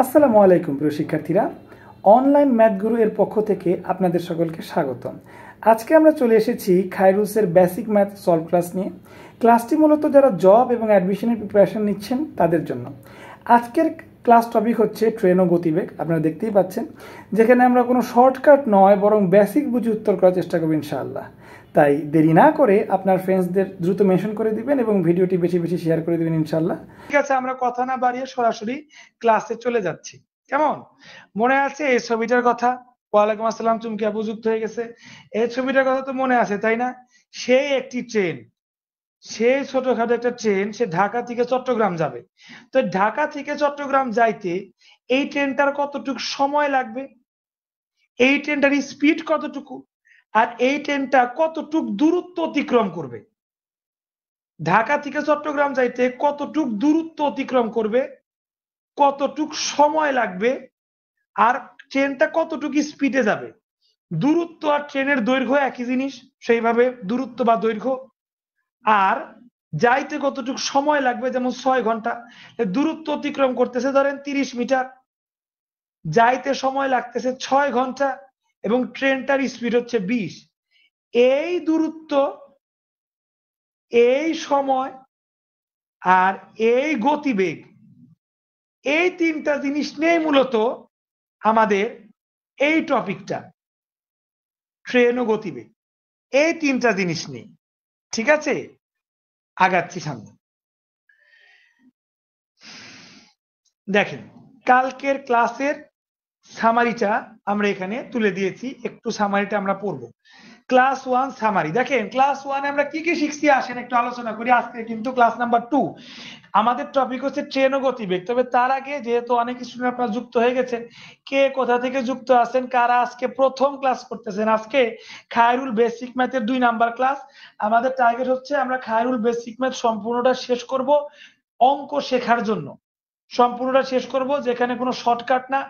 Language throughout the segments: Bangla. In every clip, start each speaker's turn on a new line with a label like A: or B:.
A: আসসালামু আলাইকুম প্রিয় শিক্ষার্থীরা, অনলাইন ম্যাথ গুরু এর পক্ষ থেকে আপনাদের সকলকে স্বাগতম। আজকে আমরা চলে এসেছি খায়রুলসের বেসিক ম্যাথ সলভ ক্লাস নিয়ে। ক্লাসটি মূলত যারা জব এবং অ্যাডমিশনের প্রিপারেশন নিচ্ছেন তাদের জন্য। আজকের ক্লাস টপিক হচ্ছে ট্রেন ও গতিবেগ। আপনারা দেখতেই পাচ্ছেন, যেখানে আমরা কোনো শর্টকাট নয় বরং বেসিক বুঝে উত্তর করার চেষ্টা করব ইনশাআল্লাহ। তাই দেরি না করে আপনার ফ্রেন্ডসদের দ্রুত মেনশন করে দিবেন এবং ভিডিওটি বেশি বেশি শেয়ার করে দিবেন ইনশাআল্লাহ। ঠিক আছে, আমরা কথা না বাড়িয়ে সরাসরি ক্লাসে চলে যাচ্ছি। কেমন মনে আছে এই ছবিটার কথা? ওয়ালাইকুম আসসালাম, চুমকি আপু যুক্ত হয়ে গেছে। এই ছবিটার কথা তো মনে আছে, তাই না? সেই একটি ট্রেন, সেই ছোটখাটো একটা ট্রেন, সে ঢাকা থেকে চট্টগ্রাম যাবে। তো ঢাকা থেকে চট্টগ্রাম যাইতে এই ট্রেনটার কতটুকু সময় লাগবে, এই ট্রেনটার স্পিড কতটুকু, আর এই ট্রেনটা কতটুক দূরত্ব অতিক্রম করবে। ঢাকা থেকে চট্টগ্রাম যাইতে কতটুক দূরত্ব অতিক্রম করবে, কতটুক সময় লাগবে, আর ট্রেনটা কতটুকু স্পিডে যাবে। দূরত্ব আর ট্রেনের দৈর্ঘ্য একই জিনিস, সেইভাবে দূরত্ব বা দৈর্ঘ্য। আর যাইতে কতটুকু সময় লাগবে, যেমন 6 ঘন্টা। দূরত্ব অতিক্রম করতেছে ধরেন 30 মিটার, যাইতে সময় লাগতেছে 6 ঘন্টা এবং ট্রেনটার স্পিড হচ্ছে 20। এই দূরত্ব, এই সময় আর এই গতিবেগ, এই তিনটা জিনিস নিয়ে মূলত আমাদের এই টপিকটা, ট্রেন ও গতিবেগ, এই তিনটা জিনিস নিয়ে। ঠিক আছে, আগাচ্ছি সামনে। দেখেন, কালকের ক্লাসের সামারিটা আমরা এখানে তুলে দিয়েছি, একটু সামারিটা আমরা পড়বো। Class 1 summary. দেখেন, ক্লাস 1 আমরা কি কি শিখছি আসেন একটু আলোচনা করি। আজকে কিন্তু ক্লাস নাম্বার 2, আমাদের টপিক হচ্ছে ট্রেন ও গতিবেগ। তবে তার আগে যেহেতু অনেক স্টুডেন্ট আপনারা যুক্ত হয়ে গেছেন, কে কোথা থেকে যুক্ত আছেন, কারা আজকে প্রথম ক্লাস করতেছেন? আজকে খায়রুল বেসিক ম্যাথের 2 নাম্বার ক্লাস। আমাদের টার্গেট হচ্ছে আমরা খায়রুল বেসিক ম্যাথ সম্পূর্ণটা শেষ করব অঙ্ক শেখার জন্য, সম্পূর্ণটা শেষ করব, যেখানে কোনো শর্টকাট না,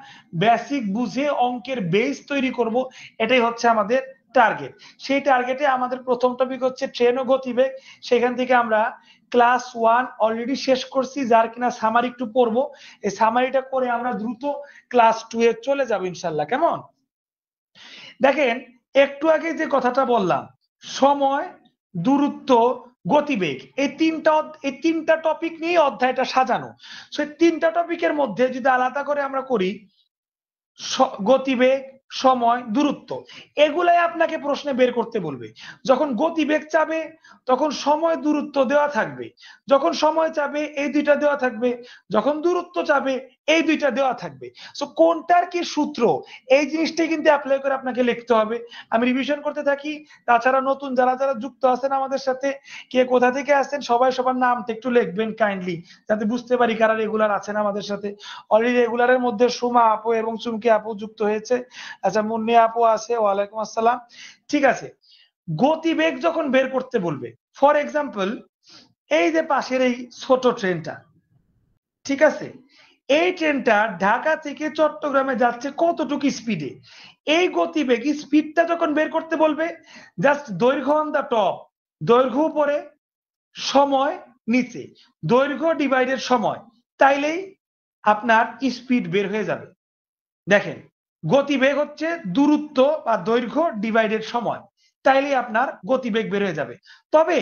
A: বেসিক বুঝে অঙ্কের বেস তৈরি করব। এটাই হচ্ছে আমাদের টার্গেট। সেই টার্গেটে আমাদের প্রথম টপিক হচ্ছে ট্রেন ও গতিবেগ। সেখান থেকে আমরা ক্লাস 1 অলরেডি শেষ করছি, যার কিনা সামারি একটু পড়বো। এই সামারিটা করে আমরা দ্রুত ক্লাস 2 এ চলে যাব ইনশাল্লাহ। কেমন? দেখেন, একটু আগে যে কথাটা বললাম, সময়, দূরত্ব, গতিবেগ, এই তিনটা টপিক নিয়ে অধ্যায়টা সাজানো। সেই তিনটা টপিকের মধ্যে যদি আলাদা করে আমরা করি, গতিবেগ, সময়, দূরত্ব, এগুলাই আপনাকে প্রশ্নে বের করতে বলবে। যখন গতিবেগ চাবে তখন সময় দূরত্ব দেওয়া থাকবে, যখন সময় চাবে এই দুইটা দেওয়া থাকবে, যখন দূরত্ব চাবে এই দুইটা দেওয়া থাকবে। সো কোনটার কি সূত্র, এই জিনিসটাই কিন্তু অ্যাপ্লাই করে আপনাকে লিখতে হবে। আমি রিভিশন করতে থাকি। তাছাড়া নতুন যারা যারা যুক্ত আছেন আমাদের সাথে, কে কোথা থেকে আসছেন, সবাই সবার নামটা একটু লিখবেন কাইন্ডলি, যাতে বুঝতে পারি কারা রেগুলার আছেন আমাদের সাথে। অলরেডি রেগুলারের মধ্যে সুমা আপু এবং চুমকি আপু যুক্ত হয়েছে। আচ্ছা, মুন্নি আপু আছে, ওয়ালাইকুম আসসালাম। ঠিক আছে, গতিবেগ যখন বের করতে বলবে, ফর এক্সাম্পল এই যে পাশের এই ছোট ট্রেনটা, ঠিক আছে, এই ট্রেনটা ঢাকা থেকে চট্টগ্রামে যাচ্ছে কতটুকু স্পিডে, এই গতিবেগ স্পিডটা যখন বের করতে বলবে, জাস্ট দৈর্ঘ্য অন দা টপ, দৈর্ঘ্য উপরে, সময় নিচে, দৈর্ঘ্য ডিভাইডেড সময়, তাইলেই আপনার স্পিড বের হয়ে যাবে। দেখেন, গতিবেগ হচ্ছে দূরত্ব বা দৈর্ঘ্য ডিভাইডেড সময়, তাইলেই আপনার গতিবেগ বের হয়ে যাবে। তবে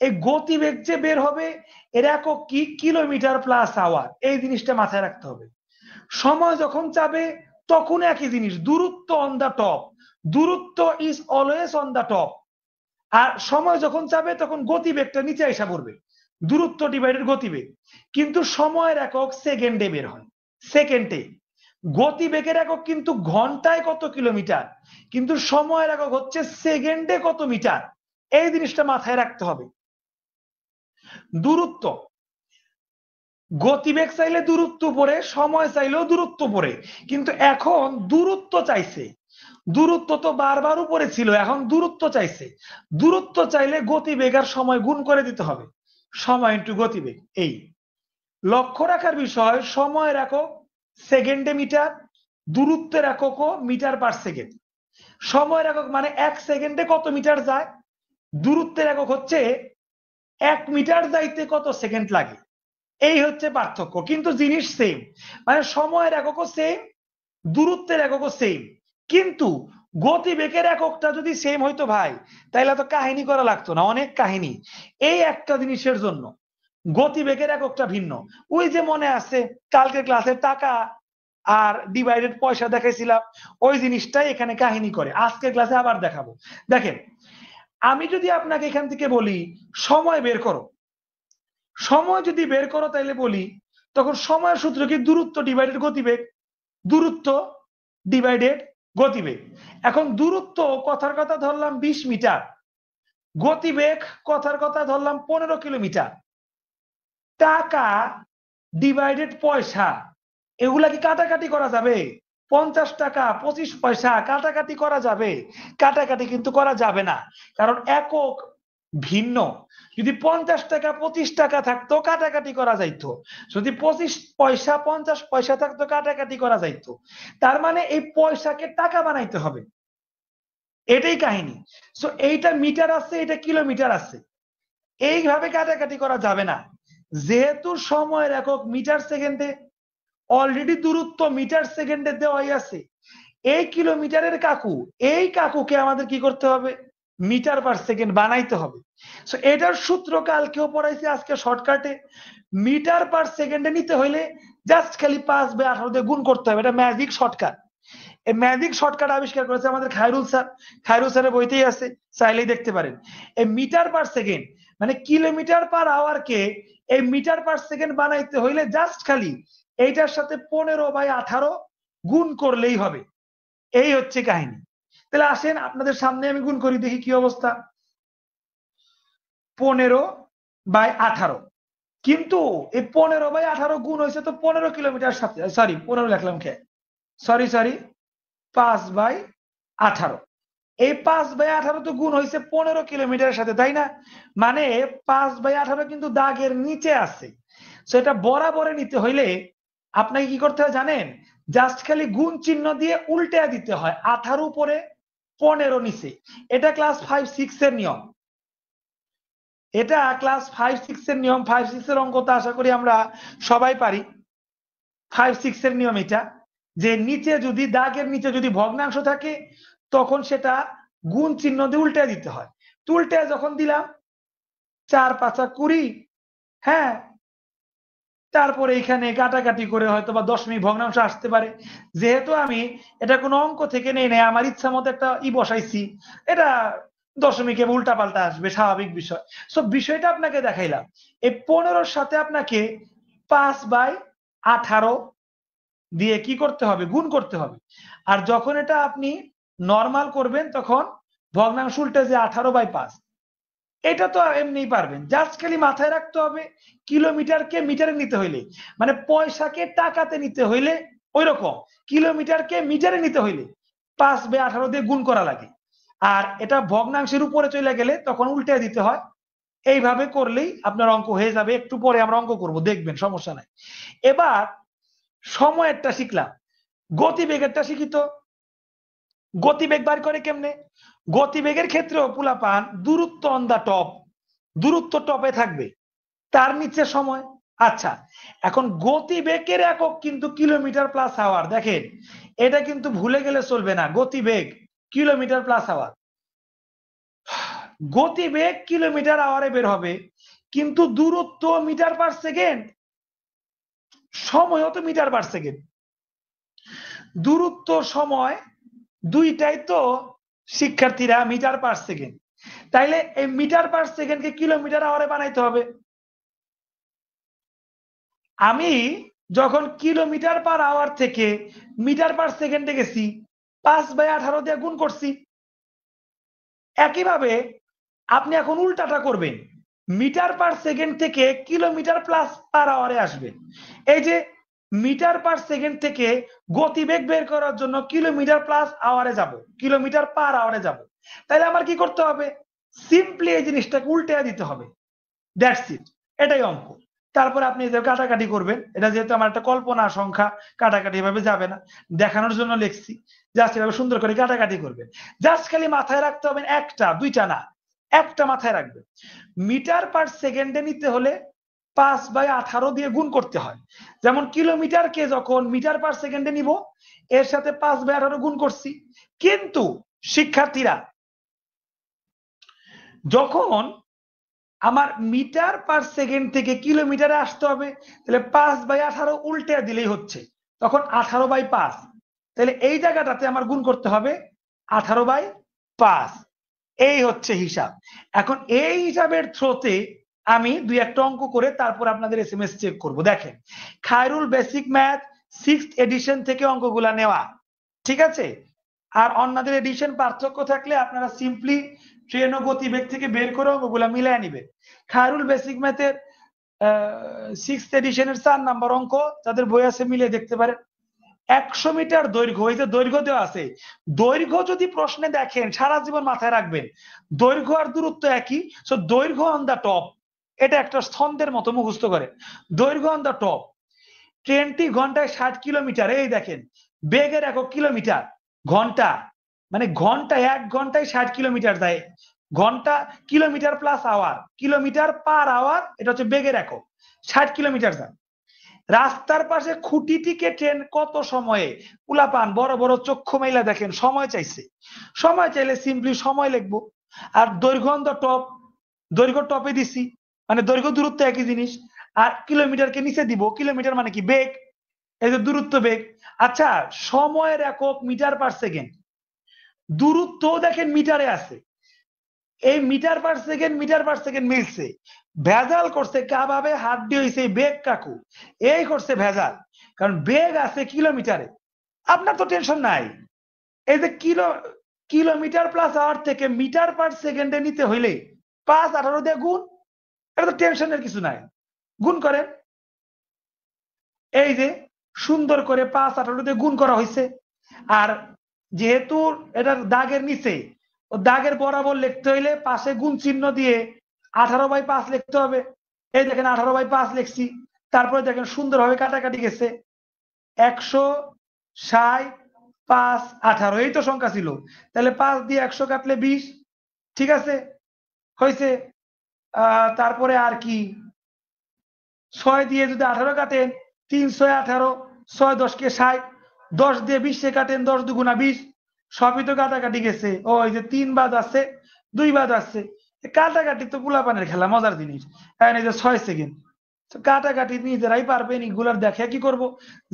A: এই গতিবেগ যে বের হবে এর একক কি, কিলোমিটার প্লাস আওয়ার, এই জিনিসটা মাথায় রাখতে হবে। সময় যখন চাবে তখন একই জিনিস, দূরত্ব অন দা টপ, দূরত্ব is always on the top. আর সময় যখন চাবে তখন গতিবেগটা নিচে আসা পড়বে, দূরত্ব ডিভাইডেড গতিবেগ। কিন্তু সময়ের একক সেকেন্ডে বের হয়, সেকেন্ডে। গতিবেগের একক কিন্তু ঘন্টায় কত কিলোমিটার, কিন্তু সময়ের একক হচ্ছে সেকেন্ডে কত মিটার। এই জিনিসটা মাথায় রাখতে হবে। দূরত্ব, গতিবেগ চাইলে দূরত্ব পড়ে, সময় চাইলেও দূরত্ব পড়ে, কিন্তু এখন দূরত্ব চাইছে। দূরত্ব তো বারবার উপরে ছিল, এখন দূরত্ব চাইছে। দূরত্ব চাইলে গতিবেগ আর সময় গুণ করে দিতে হবে, সময় ইন্টু গতিবেগ। এই লক্ষ্য রাখার বিষয়, সময়ের একক সেকেন্ডে মিটার, দূরত্বের এককও মিটার পার সেকেন্ড। সময়ের একক মানে 1 সেকেন্ডে কত মিটার যায়, দূরত্বের একক হচ্ছে 1 মিটার যাইতে কত সেকেন্ড লাগে। এই হচ্ছে পার্থক্য, কিন্তু জিনিস সেম, মানে সময়ের এককও সেম, দূরত্বের এককও সেম, কিন্তু গতিবেগের এককটা যদি সেম হইতো ভাই, তাইলে তো কাহিনী করা লাগতো না, অনেক কাহিনী। এই একটা জিনিসের জন্য গতিবেগের এককটা ভিন্ন। ওই যে মনে আছে কালকে ক্লাসে টাকা আর ডিভাইডেড পয়সা দেখাইছিলাম, ওই জিনিসটাই এখানে কাহিনী করে, আজকে ক্লাসে আবার দেখাবো। দেখেন, আমি যদি আপনাকে এখান থেকে বলি সময় বের করো, সময় যদি বের করো তাইলে বলি, তখন সময়ের সূত্র কি দূরত্ব ডিভাইডেড গতিবেগ, দূরত্ব ডিভাইডেড গতিবেগ। এখন দূরত্ব কথার কথা ধরলাম 20 মিটার, গতিবেগ কথার কথা ধরলাম 15 কিলোমিটার। টাকা ডিভাইডেড পয়সা, এগুলা কি কাটাকাটি করা যাবে? 50 টাকা 25 পয়সা কাটাকাটি করা যাবে? কাটাকাটি কিন্তু করা যাবে না, কারণ একক ভিন্ন। যদি 50 টাকা 25 টাকা থাকতো কাটাকাটি করা যাইতো, যদি 25 পয়সা 50 পয়সা থাকতো কাটাকাটি করা যাইতো। তার মানে এই পয়সাকে টাকা বানাইতে হবে, এটাই কাহিনী। সো এইটা মিটার আছে, এটা কিলোমিটার আছে, এইভাবে কাটাকাটি করা যাবে না। যেহেতু সময়ের একক মিটার সেকেন্ডে, অলরেডি দূরত্ব মিটার সেকেন্ডে দেওয়াই আছে, এই কিলোমিটারের কাকু, এই কাকুকে আমাদের কি করতে হবে? মিটার পার সেকেন্ড বানাইতে হবে। সো এটার সূত্র কালকেও পড়াইছি, আজকে শর্টকাটে। মিটার পার সেকেন্ডে নিতে হইলে জাস্ট খালি 5/18 দিয়ে গুণ করতে হবে, এটা ম্যাজিক শর্টকাট। এই ম্যাজিক শর্টকাট আবিষ্কার করেছে আমাদের খায়রুল স্যার, খায়রুল স্যারের বইতেই আছে, চাইলেই দেখতে পারেন। এই মিটার পার সেকেন্ড মানে কিলোমিটার পার আওয়ারকে এই মিটার পার সেকেন্ড বানাইতে হইলে জাস্ট খালি এইটার সাথে 15/18 গুণ করলেই হবে। এই হচ্ছে কাহিনী। তাহলে আসেন আপনাদের সামনে আমি গুণ করি, দেখি কি অবস্থা। 15/18, কিন্তু এই 15/18 গুণ হয়েছে তো 15 কিলোমিটার সাথে, সরি 15 লিখলাম কে, সরি 5/18। এই 5/18 তো গুণ হয়েছে 15 কিলোমিটারের সাথে, তাই না? মানে 5/18 কিন্তু দাগের নিচে আছে। সেটা বরাবরে নিতে হইলে আপনাকে কি করতে হয় জানেন? জাস্ট খালি গুণ চিহ্ন দিয়ে উল্টে দিতে হয়, 18 উপরে 15 নিচে। এটা ক্লাস 5-6 এর নিয়ম, এটা ক্লাস 5-6 এর নিয়ম। 5-6 এর অঙ্ক তো আশা করি আমরা সবাই পারি। 5-6 এর নিয়ম এটা, যে নিচে যদি দাগের নিচে যদি ভগ্নাংশ থাকে তখন সেটা গুণ চিহ্ন দিয়ে উল্টে দিতে হয়। তো উল্টে যখন দিলাম 4×5=20, হ্যাঁ, তারপরে এখানে কাটাকাটি করে হয়তো বা দশমিক ভগ্নাংশ আসতে পারে। যেহেতু আমি এটা কোনো অঙ্ক থেকে নেই নাই, আমার ইচ্ছা মতো একটা বসাইছি, এটা দশমিকে উল্টা পাল্টা আসবে, স্বাভাবিক বিষয়। সো বিষয়টা আপনাকে দেখাইলাম। এই 15-র সাথে আপনাকে 5/18 দিয়ে কি করতে হবে? গুণ করতে হবে। আর যখন এটা আপনি নর্মাল করবেন তখন ভগ্নাংশ উল্টে যে 18/5, এটা তো এমনি পারবেন। জাস্ট খালি মাথায় রাখতে হবে কিলোমিটারকে মিটারে নিতে হইলে, মানে পয়সাকে টাকাতে নিতে হইলে ওই রকম, কিলোমিটারকে মিটারে নিতে হইলে 5/18 দিয়ে গুণ করা লাগে। আর এটা ভগ্নাংশের উপরে চলে গেলে তখন উল্টে দিতে হয়। এইভাবে করলেই আপনার অঙ্ক হয়ে যাবে। একটু পরে আমরা অঙ্ক করব, দেখবেন, সমস্যা নাই। এবার সময়েরটা শিখলাম, গতিবেগেরটা শিখি তো। গতিবেগ বার করে কেমনে? গতিবেগের ক্ষেত্রেও পোলাপান দূরত্ব অন দা টপ, দূরত্ব টপে থাকবে, তার নিচে সময়। আচ্ছা, এখন গতিবেগের একক কিন্তু কিলোমিটার প্লাস আওয়ার। দেখেন, এটা কিন্তু ভুলে গেলে চলবে না, গতিবেগ কিলোমিটার প্লাস আওয়ার। গতিবেগ কিলোমিটার আওয়ারে বের হবে, কিন্তু দূরত্ব মিটার পার সেকেন্ড, সময়ও তো মিটার পার সেকেন্ড। দূরত্ব সময় দুইটাই তো শিক্ষার্থীরা মিটার পার সেকেন্ড, তাইলে এই মিটার পার সেকেন্ডকে কিলোমিটার আওয়ারে বানাইতে হবে। আমি যখন কিলোমিটার পার আওয়ার থেকে মিটার পার সেকেন্ডে গেছি, 5/18 দিয়ে গুণ করছি। একইভাবে আপনি এখন উল্টাটা করবেন, মিটার পার সেকেন্ড থেকে কিলোমিটার প্লাস পার আওয়ারে আসবেন। এই যে মিটার পার সেকেন্ড থেকে গতিবেগ বের করার জন্য কিলোমিটার প্লাস আওয়ারে যাব, কিলোমিটার পার আওয়ারে যাব, তাহলে আমার কি করতে হবে? সিম্পলি এই জিনিসটাকে উল্টে দিতে হবে, দ্যাটস ইট, এটাই অঙ্ক। তারপরে আপনি যে কাটাকাটি করবেন, এটা যেহেতু আমার একটা কল্পনা সংখ্যা, কাটাকাটি এভাবে যাবে না, দেখানোর জন্য লিখছি, জাস্ট এভাবে সুন্দর করে কাটাকাটি করবেন। জাস্ট খালি মাথায় রাখতে হবে একটা দুইটা না, একটা মাথায় রাখবেন। মিটার পার সেকেন্ডে নিতে হলে 5/18 দিয়ে গুণ করতে হয়। যেমন কিলোমিটারকে যখন মিটার পার সেকেন্ডে নিব, এর সাথে 5/18 গুণ করছি। কিন্তু শিক্ষার্থীরা, যখন আমার মিটার পার সেকেন্ড থেকে কিলোমিটারে আসতে হবে, তাহলে 5/18 উল্টে দিলেই হচ্ছে, তখন 18/5। তাহলে এই জায়গাটাতে আমার গুণ করতে হবে 18/5। এই হচ্ছে হিসাব। এখন এই হিসাবের থ্রোতে আমি 2-1টা অঙ্ক করে তারপর আপনাদের SMS চেক করব। দেখেন, Khairul basic math 6th addition থেকে অঙ্কগুলা নেওয়া, ঠিক আছে। আর অন্যদের এডিশন পার্থক্য থাকলে আপনারা সিম্পলি ট্রেন ও গতিবেগ থেকে বের করে অঙ্কগুলা মিলায় নিবেন। খায়রুল বেসিক ম্যাথের 6th এডিশনের 4 নাম্বার অঙ্ক, যাদের বই আছে মিলিয়ে দেখতে পারেন। 100 মিটার দৈর্ঘ্য, এই যে দৈর্ঘ্য দেওয়া আছে, দৈর্ঘ্য যদি প্রশ্নে দেখেন সারা জীবন মাথায় রাখবেন, দৈর্ঘ্য আর দূরত্ব একই। সো দৈর্ঘ্য অন দা টপ, এটা একটা ছন্দের মতো মুখস্থ করে, দৈর্ঘ্য অন দা টপ। ট্রেনটি ঘন্টায় 60 কিলোমিটার, এই দেখেন বেগের একক কিলোমিটার, ঘন্টা মানে ঘন্টায় 1 ঘন্টায় 60 কিলোমিটার যায়, ঘন্টা kilometre plus hour, kilometre per hour, এটা হচ্ছে বেগের একক, 60 কিলোমিটার যায়। রাস্তার পাশে খুঁটিটিকে ট্রেন কত সময়ে, উলাপান বড় বড় চক্ষু মেলা দেখেন সময় চাইছে, সময় চাইলে সিম্পলি সময় লিখবো। আর দৈর্ঘ্য অন দ্য টপ, দৈর্ঘ্য টপে দিছি, মানে দৈর্ঘ্য দূরত্ব একই জিনিস। আর কিলোমিটারকে নিচে দিব, কিলোমিটার মানে কি বেগ, এই যে দূরত্ব বেগ। আচ্ছা, সময়ের একক মিটার পার সেকেন্ড, দূরত্ব দেখেন মিটারে আছে, এই মিটার পার সেকেন্ড মিলছে। ভেজাল করছে কাভাবে, হাড্ডি হয়েছে বেগ কাকু, এই করছে ভেজাল, কারণ বেগ আছে কিলোমিটারে। আপনার তো টেনশন নাই, এই যে কিলোমিটার প্লাস আওয়ার থেকে মিটার পার সেকেন্ডে নিতে হইলে 5/18 দিয়ে গুণ, এটা তো টেনশনের কিছু নাই, গুণ করেন। এই যে সুন্দর করে 5/18 দিয়ে গুণ করা হয়েছে। আর যেহেতু এটার দাগের নিচে, ও দাগের বরাবর লিখতে হইলে পাশে গুণ চিহ্ন দিয়ে 18/5 লিখতে হবে। এই দেখেন 18/5 লিখছি। তারপরে দেখেন সুন্দরভাবে কাটাকাটি গেছে, 160, 5, 18, এই তো সংখ্যা ছিল। তাহলে 5 দিয়ে 100 কাটলে 20, ঠিক আছে, হয়েছে। তারপরে আর কি, 6 দিয়ে যদি 18 কাটেন, 3 6 18, 6 10 কে 60, 10 দিয়ে 20 কাটেন, 10 2 20, সবই তো কাটাকাটি গেছে। ও এই যে 3 বাদ আছে, 2 বাদ আছে, কাটাকাটি তো পোলাপানের খেলা, মজার জিনিস। এখন এই যে 6 সেকেন্ড, কাটাকাটি নিজেরাই পারবেন, এগুলার দেখে কি করব,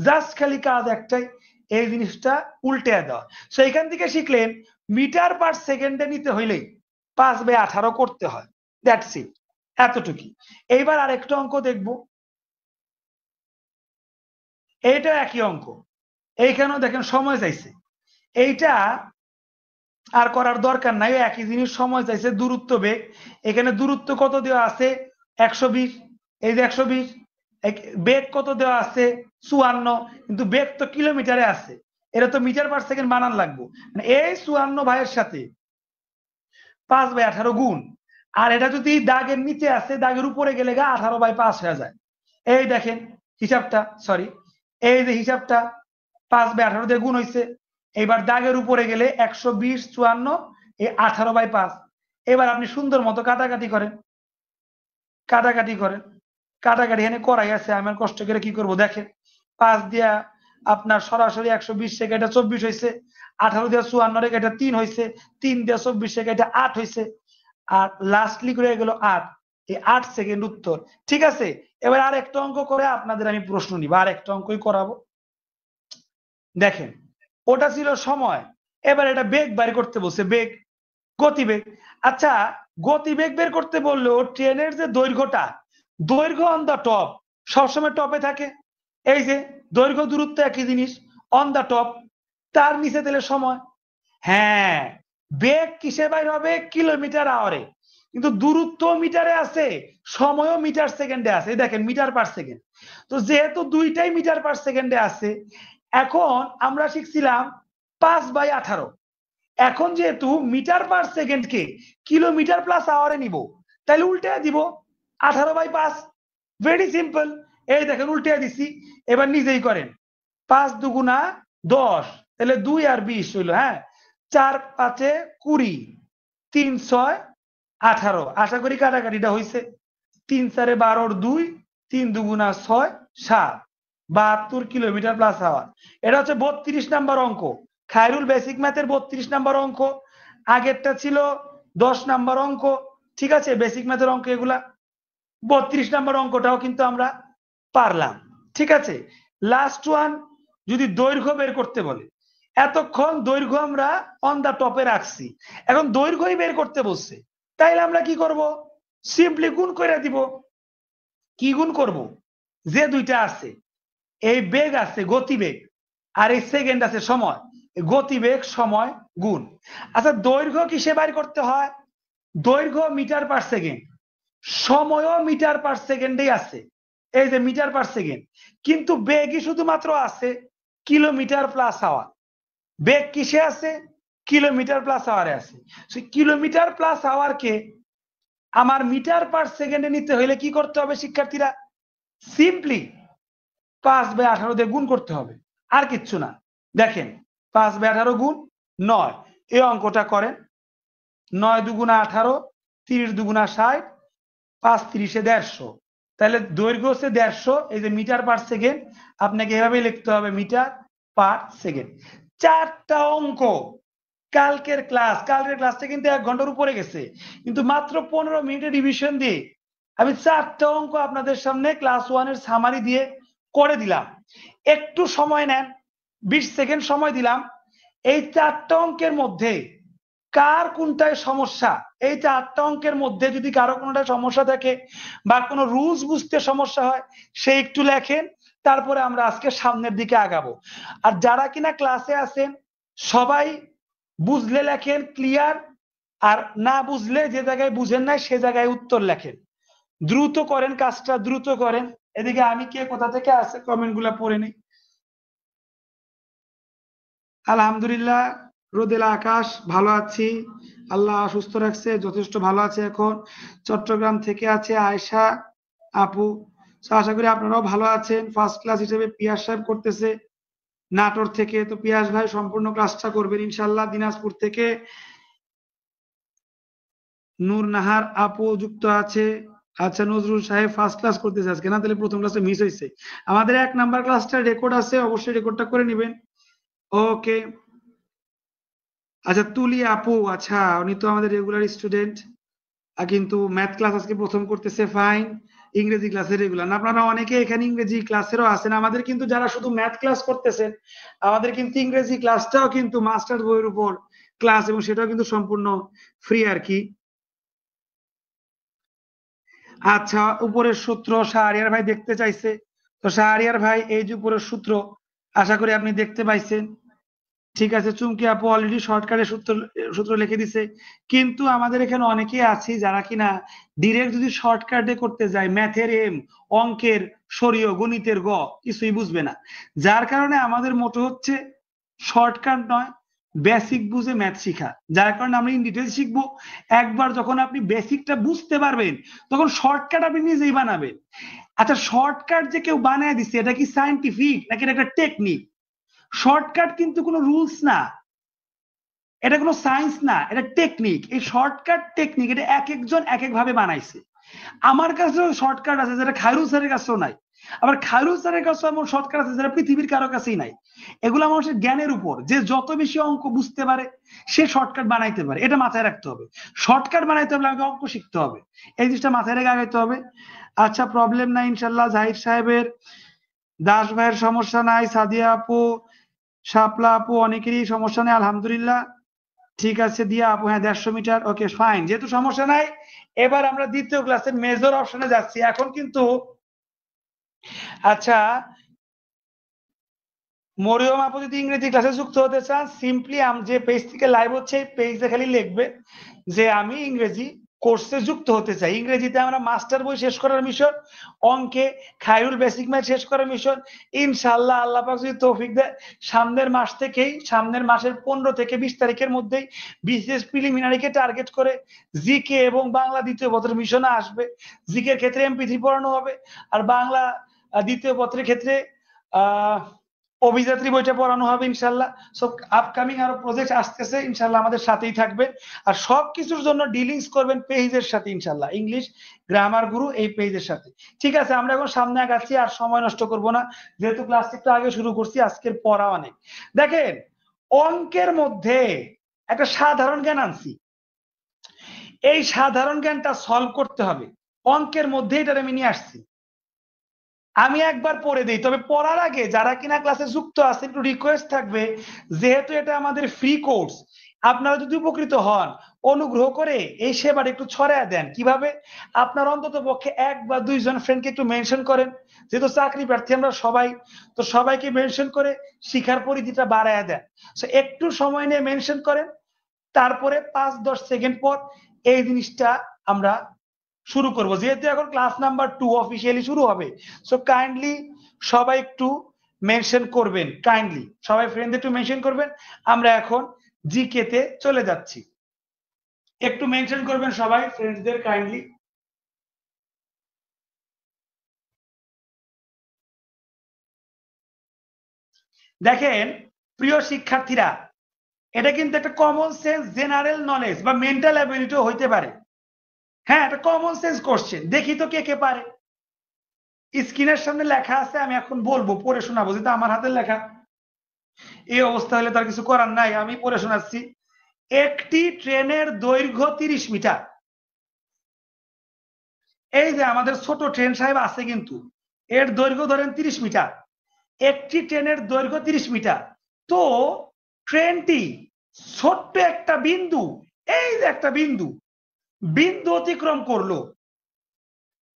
A: জাস্ট খালি কাজ একটাই, এই জিনিসটা উল্টে দেওয়া। সো এখান থেকে শিখলেন মিটার পার সেকেন্ডে নিতে হইলেই 5/18 করতে হয়, দ্যাটস ইট, এতটুকুই। এইবার আরেকটা অঙ্ক দেখবো, এইটা একই অঙ্ক, এইখানেও দেখেন সময় চাইছে, এইটা আর করার দরকার নাই, একই জিনিস, সময় চাইছে, দূরত্ব বেগ। এখানে দূরত্ব কত দেওয়া আছে, 120, এই যে 120, বেগ কত দেওয়া আছে, 54, কিন্তু বেগ তো কিলোমিটারে আছে, এটা তো মিটার পার সেকেন্ড বানান লাগবে। মানে এই 54 ভাইয়ের সাথে 5/18 গুণ, আর এটা যদি দাগের নিচে আছে, দাগের উপরে গেলে 18/5 হয়ে যায়। এই দেখেন হিসাবটা, সরি, এই যে হিসাবটা 5/18 দিয়ে গুণ হয়েছে। এবার দাগের উপরে গেলে 120, 54, এই 18/5। এবার আপনি সুন্দর মতো কাটাকাটি করেন, কাটাকাটি করেন, কাটাকাটি এখানে করাই আছে, আমি আর কষ্ট করে কি করব, দেখেন 5 দিয়া আপনার সরাসরি 120 থেকে এটা 24 হয়েছে, 18 দিয়ে 54 রেখে এটা 3 হয়েছে, 3 দিয়ে 24 থেকে এটা 8 হয়েছে, আর লাস্টলি করে গেল 8, এই 8 সেকেন্ড উত্তর। ঠিক আছে, এবার আর একটা অঙ্ক করে আপনাদের আমি প্রশ্ন নিব, আর একটা অঙ্কই করাবো। দেখেন, ওটা ছিল সময়, এবার এটা বেগ বের করতে বলছে, বেগ, গতিবেগ। আচ্ছা, গতিবেগ বের করতে বললেও ট্রেনের যে দৈর্ঘ্যটা, দৈর্ঘ্য অন দা টপ, সবসময় টপে থাকে। এই যে দৈর্ঘ্য দূরত্ব একই জিনিস, অন দা টপ, তার নিচে দিলে সময়। হ্যাঁ, বেগ কিসে বাইর হবে, কিলোমিটার আওয়ারে, কিন্তু দূরত্ব মিটারে আছে, সময়ও মিটার সেকেন্ডে আছে, দেখেন মিটার পার সেকেন্ড। তো যেহেতু দুইটাই মিটার পার সেকেন্ডে আছে, এখন আমরা শিখছিলাম 5/18, এখন যেহেতু মিটার পার সেকেন্ডকে কিলোমিটার প্লাস আওয়ারে নিব, তাহলে উল্টে দিব 18/5, ভেরি সিম্পল। এই দেখেন উল্টে দিছি, এবার নিজেই করেন, 5 2 10, তাহলে 2 আর 20 হইলো, হ্যাঁ, 4 5 20, 3 6 18, আশা করি কাটাকাটিটা হয়েছে, 3 4 12 2, 3 দুগুণা 6 7 72 কিলোমিটার প্লাস আওয়ার। এটা হচ্ছে 32 নাম্বার অঙ্ক, খায়রুল বেসিক ম্যাথের 32 নাম্বার অঙ্ক। আগেরটা ছিল 10 নাম্বার অঙ্ক, ঠিক আছে, বেসিক ম্যাথের অঙ্ক এগুলা। 32 নাম্বার অঙ্কটাও কিন্তু আমরা পারলাম, ঠিক আছে। লাস্ট ওয়ান, যদি দৈর্ঘ্য বের করতে বলে, এতক্ষণ দৈর্ঘ্য আমরা অন দা টপে রাখছি, এখন দৈর্ঘ্যই বের করতে বলছে, তাইলে আমরা কি করব, সিম্পলি গুণ করে দিব। কি গুণ করব, যে দুইটা আছে, এই বেগ আছে গতিবেগ, আর এই সেকেন্ড আছে সময়, গতিবেগ সময় গুণ। আচ্ছা দৈর্ঘ্য কিসে বাইর করতে হয়, দৈর্ঘ্য মিটার পার সেকেন্ড, সময়ও মিটার পার সেকেন্ডেই আছে, এই যে মিটার পার সেকেন্ড, কিন্তু বেগই শুধুমাত্র আছে কিলোমিটার প্লাস আওয়ার। বেগ কিসে আছে, কিলোমিটার প্লাস আওয়ারে আছে। সেই কিলোমিটার প্লাস আওয়ারকে আমার মিটার পার সেকেন্ডে নিতে হলে কি করতে হবে শিক্ষার্থীরা, সিম্পলি 5/18 দিয়ে গুণ করতে হবে, আর কিচ্ছু না। দেখেন 5/18 গুণ 9, এই অঙ্কটা করেন। 9 দুগুণা 18, 30 দুগুণা 60, 5 30 150, তাহলে দৈর্ঘ্য হচ্ছে 150, এই যে মিটার পার সেকেন্ড, আপনাকে এভাবে লিখতে হবে মিটার পার সেকেন্ড। 4টা অঙ্ক, কালকের ক্লাসটা কিন্তু 1 ঘন্টার উপরে গেছে, কিন্তু মাত্র 15 মিনিটে রিভিশন দিয়ে আমি 4টা অঙ্ক আপনাদের সামনে ক্লাস 1-এর সামারি দিয়ে করে দিলাম। একটু সময় নেন, 20 সেকেন্ড সময় দিলাম। এই 4টা অঙ্কের মধ্যে কার কোনটায় সমস্যা, এই 4টা অঙ্কের মধ্যে যদি কারো কোনোটায় সমস্যা থাকে বা কোনো রুলস বুঝতে সমস্যা হয়, সে একটু লেখেন, তারপরে আমরা আজকে সামনের দিকে আগাবো। আর যারা কিনা ক্লাসে আছেন সবাই বুঝলে লেখেন ক্লিয়ার, আর না বুঝলে যে জায়গায় বুঝেন নাই সে জায়গায় উত্তর লেখেন। দ্রুত করেন কাজটা, দ্রুত করেন। এদিকে আমি কে কোথা থেকে আছে কমেন্ট গুলা পড়ে নেই। আলহামদুলিল্লাহ, রোদেলা আকাশ, ভালো আছি, আল্লাহ সুস্থ রাখছে, যথেষ্ট ভালো আছে। এখন চট্টগ্রাম থেকে আছে আয়েশা আপু, আশা করি আপনারাও ভালো আছেন। ফার্স্ট ক্লাস হিসেবে পিয়াস সাহেব করতেছে নাটোর থেকে, তো পিয়াস ভাই সম্পূর্ণ ক্লাসটা করবেন ইনশাল্লাহ। দিনাজপুর থেকে নূর নাহার আপু যুক্ত আছে। আচ্ছা নজরুল সাহেব ফার্স্ট ক্লাস করতেছে আজকে না, তাহলে প্রথম ক্লাসে মিস হয়েছে। আমাদের 1 নাম্বার ক্লাসটা রেকর্ড আছে, অবশ্যই রেকর্ডটা করে নেবেন। ওকে, আচ্ছা তুলি আপু, আচ্ছা উনি তো আমাদের রেগুলার স্টুডেন্ট, কিন্তু ম্যাথ ক্লাস আজকে প্রথম করতেছে, ফাইন। ইংরেজি ক্লাসের রেগুলার, আপনারা অনেকে এখানে ইংরেজি ক্লাসেরও আছেন। আমাদের কিন্তু যারা শুধু ম্যাথ ক্লাস করতেছেন, আমাদের কিন্তু ইংরেজি ক্লাসটাও কিন্তু মাস্টার বইয়ের উপর ক্লাস, এবং সেটাও কিন্তু সম্পূর্ণ ফ্রি আর কি। আচ্ছা উপরের সূত্র শাহরিয়ার ভাই দেখতে চাইছে, তো শাহরিয়ার ভাই এই যে উপরের সূত্র আশা করি আপনি দেখতে পাইছেন, ঠিক আছে। চুমকি আপু অলরেডি শর্টকাটে সূত্র লিখে দিছে, কিন্তু আমাদের এখানে অনেকেই আছে যারা কিনা ডিরেক্ট যদি শর্টকাটে করতে যায়, ম্যাথের এম, অঙ্কের সরীয়, গণিতের গ, কিছুই বুঝবে না। যার কারণে আমাদের মোটো হচ্ছে শর্টকাট নয়, বেসিক বুঝে ম্যাথ শিখা। যার কারণে আমরা ইন ডিটেইলস শিখবো। একবার যখন আপনি বেসিকটা বুঝতে পারবেন তখন শর্টকাট আপনি নিজেই বানাবেন। আচ্ছা শর্টকাট যে কেউ বানায় দিচ্ছে, এটা কি সায়েন্টিফিক নাকি এটা একটা টেকনিক? শর্টকাট কিন্তু কোনো রুলস না, এটা কোনো সায়েন্স না, এটা টেকনিক। এই শর্টকাট টেকনিক এটা এক একজন এক এক ভাবে বানাইছে। আমার কাছেও শর্টকাট আছে যেটা খায়রুল স্যারের কাছেও নাই, আবার খায়রুল স্যারের কাছেও এমন শর্টকাট আছে যেটা পৃথিবীর কারো কাছেই নাই। এগুলো মানুষের জ্ঞানের উপর, যে যত বেশি অঙ্ক বুঝতে পারে সে শর্টকাট বানাইতে পারে, এটা মাথায় রাখতে হবে। শর্টকাট বানাইতে হলে আমাকে অঙ্ক শিখতে হবে, এই জিনিসটা মাথায় রেখে আগাইতে হবে। আচ্ছা প্রবলেম নাই ইনশাল্লাহ। জাহিদ সাহেবের, দাস ভাইয়ের সমস্যা নাই, সাদিয়া আপু, শাপলা আপু অনেকেরই সমস্যা নেই আলহামদুলিল্লাহ। ঠিক আছে দিয়া আপু, হ্যাঁ 150 মিটার, ওকে ফাইন, যেহেতু সমস্যা নাই। এবার আমরা দ্বিতীয় ক্লাসের মেজর অপশনে যাচ্ছি এখন কিন্তু। আচ্ছা মরিয়ম আপু যদি ইংরেজি ক্লাসে যুক্ত হতে চান, সিম্পলি যে পেজ থেকে লাইভ হচ্ছে এই পেজে খালি লিখবে যে আমি ইংরেজি কোর্সে যুক্ত হতে চাই। ইংরেজিতে আমরা মাস্টার বই শেষ করার মিশন, অঙ্কে খায়রুল বেসিক ম্যাথ শেষ করার মিশন ইনশাআল্লাহ, আল্লাহ পাক যদি তৌফিক দেয় সামনের মাস থেকেই, সামনের মাসের 15 থেকে 20 তারিখের মধ্যেই বিশেষ প্রিলিমিনারিকে টার্গেট করে জিকে এবং বাংলা দ্বিতীয় পত্রের মিশনে আসবে। জিকের ক্ষেত্রে MP3 পড়ানো হবে, আর বাংলা দ্বিতীয় পত্রের ক্ষেত্রে অভিযাত্রী বইটা পড়ানো হবে ইনশাল্লাহ। সব আপকামিং আরো প্রজেক্ট আসতেছে ইনশাল্লাহ, আমাদের সাথেই থাকবেন। আর সবকিছুর জন্য ডিলিংস করবেন পেজের সাথে ইনশাল্লাহ, ইংলিশ গ্রামার গুরু এই পেজের সাথে। ঠিক আছে, আমরা এখন সামনে আগাচ্ছি, আর সময় নষ্ট করব না, যেহেতু ক্লাস একটু আগে শুরু করছি, আজকের পড়া অনেক। দেখেন, অঙ্কের মধ্যে একটা সাধারণ জ্ঞান আনছি, এই সাধারণ জ্ঞানটা সলভ করতে হবে, অঙ্কের মধ্যে এটা আমি নিয়ে আসছি। আমি একবার পড়ে দিই, তবে পড়ার আগে যারা কিনা ক্লাসে যুক্ত আছে একটু রিকোয়েস্ট থাকবে, যেহেতু এটা আমাদের ফ্রি কোর্স, আপনারা যদি উপকৃত হন অনুগ্রহ করে এই সেবাটা একটু ছড়ায় দেন। কিভাবে? আপনার অন্তত পক্ষে 1 বা 2 জন ফ্রেন্ডকে একটু মেনশন করেন, যেহেতু চাকরি প্রার্থী আমরা সবাই, তো সবাইকে মেনশন করে শিখার পরিধিটা বাড়ায় দেন। একটু সময় নিয়ে মেনশন করেন, তারপরে 5-10 সেকেন্ড পর এই জিনিসটা আমরা শুরু করব, যেহেতু এখন ক্লাস নাম্বার 2 অফিসিয়ালি শুরু হবে। সো কাইন্ডলি সবাই একটু মেনশন করবেন, কাইন্ডলি সবাই ফ্রেন্ড একটু মেনশন করবেন। আমরা এখন জিকে তে চলে যাচ্ছি, একটু মেনশন করবেন সবাই ফ্রেন্ডসদের কাইন্ডলি। দেখেন প্রিয় শিক্ষার্থীরা, এটা কিন্তু একটা কমন সেন্স জেনারেল নলেজ বা মেন্টাল অ্যাবিলিটিও হইতে পারে। হ্যাঁ, এটা কমন সেন্স কোশ্চেন, দেখি তো কে কে পারে। স্ক্রিনের সামনে লেখা আছে, আমি এখন বলবো, পড়ে শোনাবো, যেটা আমার হাতের লেখা। এই অবস্থা হলে তার কিছু করার নাই, আমি পড়ে শোনাচ্ছি। একটি ট্রেনের দৈর্ঘ্য 30 মিটার। এই যে আমাদের ছোট ট্রেন সাহেব আছে, কিন্তু এর দৈর্ঘ্য ধরেন 30 মিটার। একটি ট্রেনের দৈর্ঘ্য 30 মিটার। তো ট্রেনটি ছোট্ট একটা বিন্দু, এই যে একটা বিন্দু, বিন্দু অতিক্রম করলো।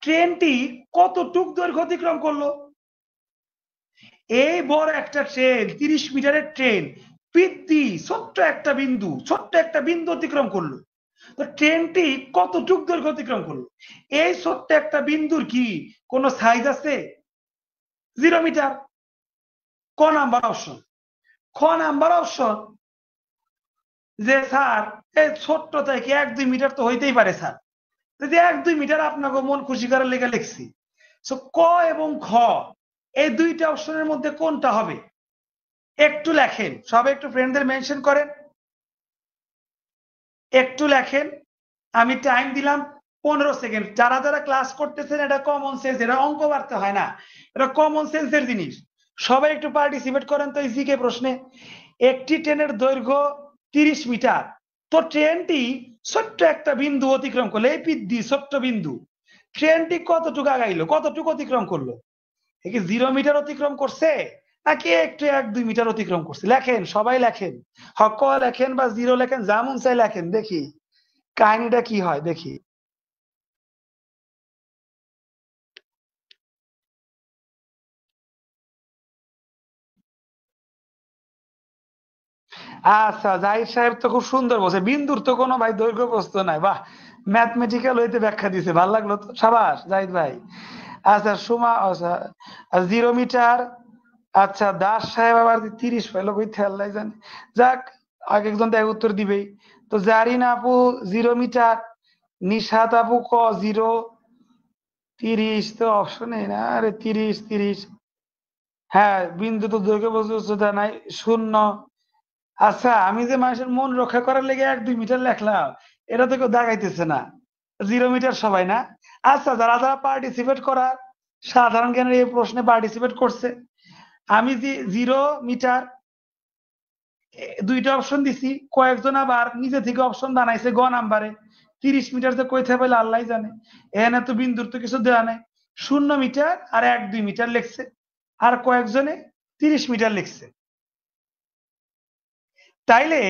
A: ট্রেনটি কতটুক দৈর্ঘ্য অতিক্রম করলো? এই বড় একটা ট্রেন, 30 মিটারের ট্রেন, পিত্তি ছোট্ট একটা বিন্দু, ছোট্ট একটা বিন্দু অতিক্রম করলো। তো ট্রেনটি কতটুক দৈর্ঘ্য অতিক্রম করলো? এই ছোট্ট একটা বিন্দুর কি কোনো সাইজ আছে? 0 মিটার। ক নাম্বার অপশন। খ নাম্বার অপশন, যে স্যার এই ছোট্ট থেকে 1-2 মিটার তো হইতেই পারে স্যার, যদি 1-2 মিটার আপনাকে মন খুশি করার লেগে লিখছি। সো ক এবং খ এই দুইটা অপশনের মধ্যে কোনটা হবে? একটু লেখেন, সবাই একটু ফ্রেন্ডদের মেনশন করেন, একটু লেখেন। আমি টাইম দিলাম 15 সেকেন্ড। যারা যারা ক্লাস করতেছেন, এটা কমন সেন্স, এটা অঙ্ক বাড়তে হয় না, এটা কমন সেন্সের জিনিস। সবাই একটু পার্টিসিপেট করেন তো এই জিকে প্রশ্নে। একটি ট্রেনের দৈর্ঘ্য 30 মিটার, তো ট্রেনটি ছোট্ট একটা বিন্দু অতিক্রম করলো, এই পিদ্দি ছোট্ট বিন্দু। ট্রেনটি কতটুকু আগাইলো, কতটুকু অতিক্রম করলো? কি 0 মিটার অতিক্রম করছে, নাকি একটু 1-2 মিটার অতিক্রম করছে? লেখেন, সবাই লেখেন, হক লেখেন বা 0 লেখেন, যেমন চাই লেখেন, দেখি কাহিনীটা কি হয় দেখি। আচ্ছা, জাহিদ সাহেব তো খুব সুন্দর বলছে, বিন্দুর তো কোনো ভাই দৈর্ঘ্য প্রস্থ নাই। বাহ, ম্যাথমেটিক্যাল হইতে ব্যাখ্যা দিছে, ভালো লাগলো তো, সাবাস জাহিদ ভাই। আচ্ছা সুমা, আচ্ছা 0 মিটার। আচ্ছা দাস সাহেব আবার 30 পাইলো কই, আল্লাহ জানে। যাক, এক একজন তো এক উত্তর দিবেই। তো জারিন আপু 0 মিটার, নিশাত আপু ক 0, 30 তো অপশনে না, আরে 30। হ্যাঁ, বিন্দু তো দৈর্ঘ্য প্রস্থ উচ্চতা নাই, 0। আচ্ছা, আমি যে মানুষের মন রক্ষা করার লেগে 1-2 মিটার লেখলাম, এটা তো কেউ দেখাইতেছে না। 0 মিটার সবাই না। আচ্ছা, যারা যারা পার্টিসিপেট করার সাধারণ জ্ঞানের এই প্রশ্নে পার্টিসিপেট করছে, আমি যে 0 মিটার দুইটা অপশন দিছি, কয়েকজন আবার নিজে থেকে অপশন বানাইছে গ নাম্বারে। 30 মিটার যে কই থেকে আল্লাহ জানে, এখানে তো বিন্দুর তো কিছু দেওয়া নাই। 0 মিটার আর 1-2 মিটার লিখছে, আর কয়েকজনে 30 মিটার লিখছে। তাইলে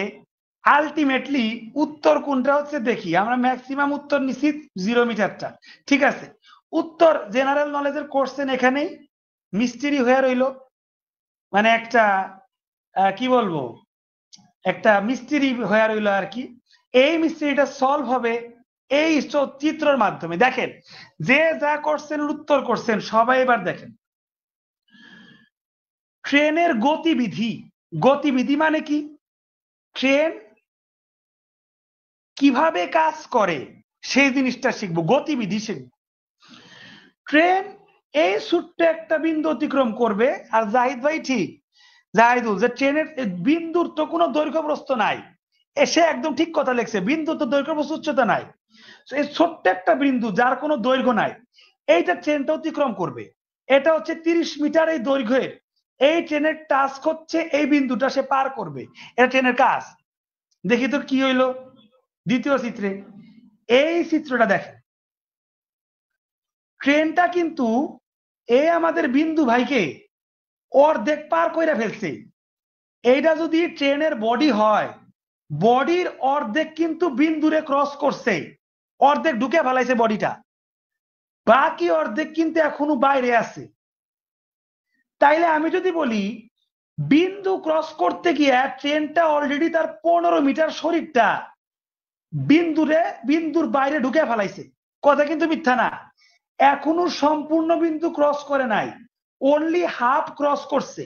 A: আলটিমেটলি উত্তর কোনটা হচ্ছে দেখি। আমরা ম্যাক্সিমাম উত্তর নিছি 0 মিটারটা, ঠিক আছে। উত্তর জেনারেল নলেজের কোশ্চেন এখানেই মিস্ট্রি হয়ে রইল, মানে একটা কি বলবো, একটা মিস্ট্রি হয়ে রইল আর কি। এই মিস্ট্রিটা সলভ হবে এই চিত্রের মাধ্যমে। দেখেন, যে যা করছেন উত্তর করছেন সবাই, এবার দেখেন ট্রেনের গতিবিধি। গতিবিধি মানে কি? ট্রেন কিভাবে কাজ করে সেই জিনিসটা শিখবো, গতিবিধি শিখবো। ট্রেন এই ছোট্ট একটা বিন্দু অতিক্রম করবে, আর জাহিদ ভাই ঠিক জাহিদুল, যে ট্রেনের বিন্দুর তো কোনো দৈর্ঘ্য প্রস্থ নাই, এসে একদম ঠিক কথা লিখছে, বিন্দু তো দৈর্ঘ্য প্রস্থ উচ্চতা নাই। এই ছোট্ট একটা বিন্দু যার কোনো দৈর্ঘ্য নাই, এইটা ট্রেনটা অতিক্রম করবে। এটা হচ্ছে 30 মিটার এই দৈর্ঘ্যের, এই ট্রেনের টাস্ক হচ্ছে এই বিন্দুটা সে পার করবে, এটা ট্রেনের কাজ। দেখি তো কি হইলো দ্বিতীয় চিত্রে। এই চিত্রটা দেখেন, ট্রেনটা কিন্তু এই আমাদের বিন্দু ভাইকে অর্ধেক পার কইরা ফেলছে। এইটা যদি ট্রেনের বডি হয়, বডির অর্ধেক কিন্তু বিন্দুরে ক্রস করছে, অর্ধেক ঢুকে ফেলাইছে বডিটা, বাকি অর্ধেক কিন্তু এখনো বাইরে আছে। তাইলে আমি যদি বলি বিন্দু ক্রস করতে গিয়ে ট্রেনটা অলরেডি তার 15 মিটার শরীরটা বিন্দুর বাইরে ঢুকে ফেলাইছে, কথা কিন্তু মিথ্যা না। এখনো সম্পূর্ণ বিন্দু ক্রস করে নাই, অনলি হাফ ক্রস করছে।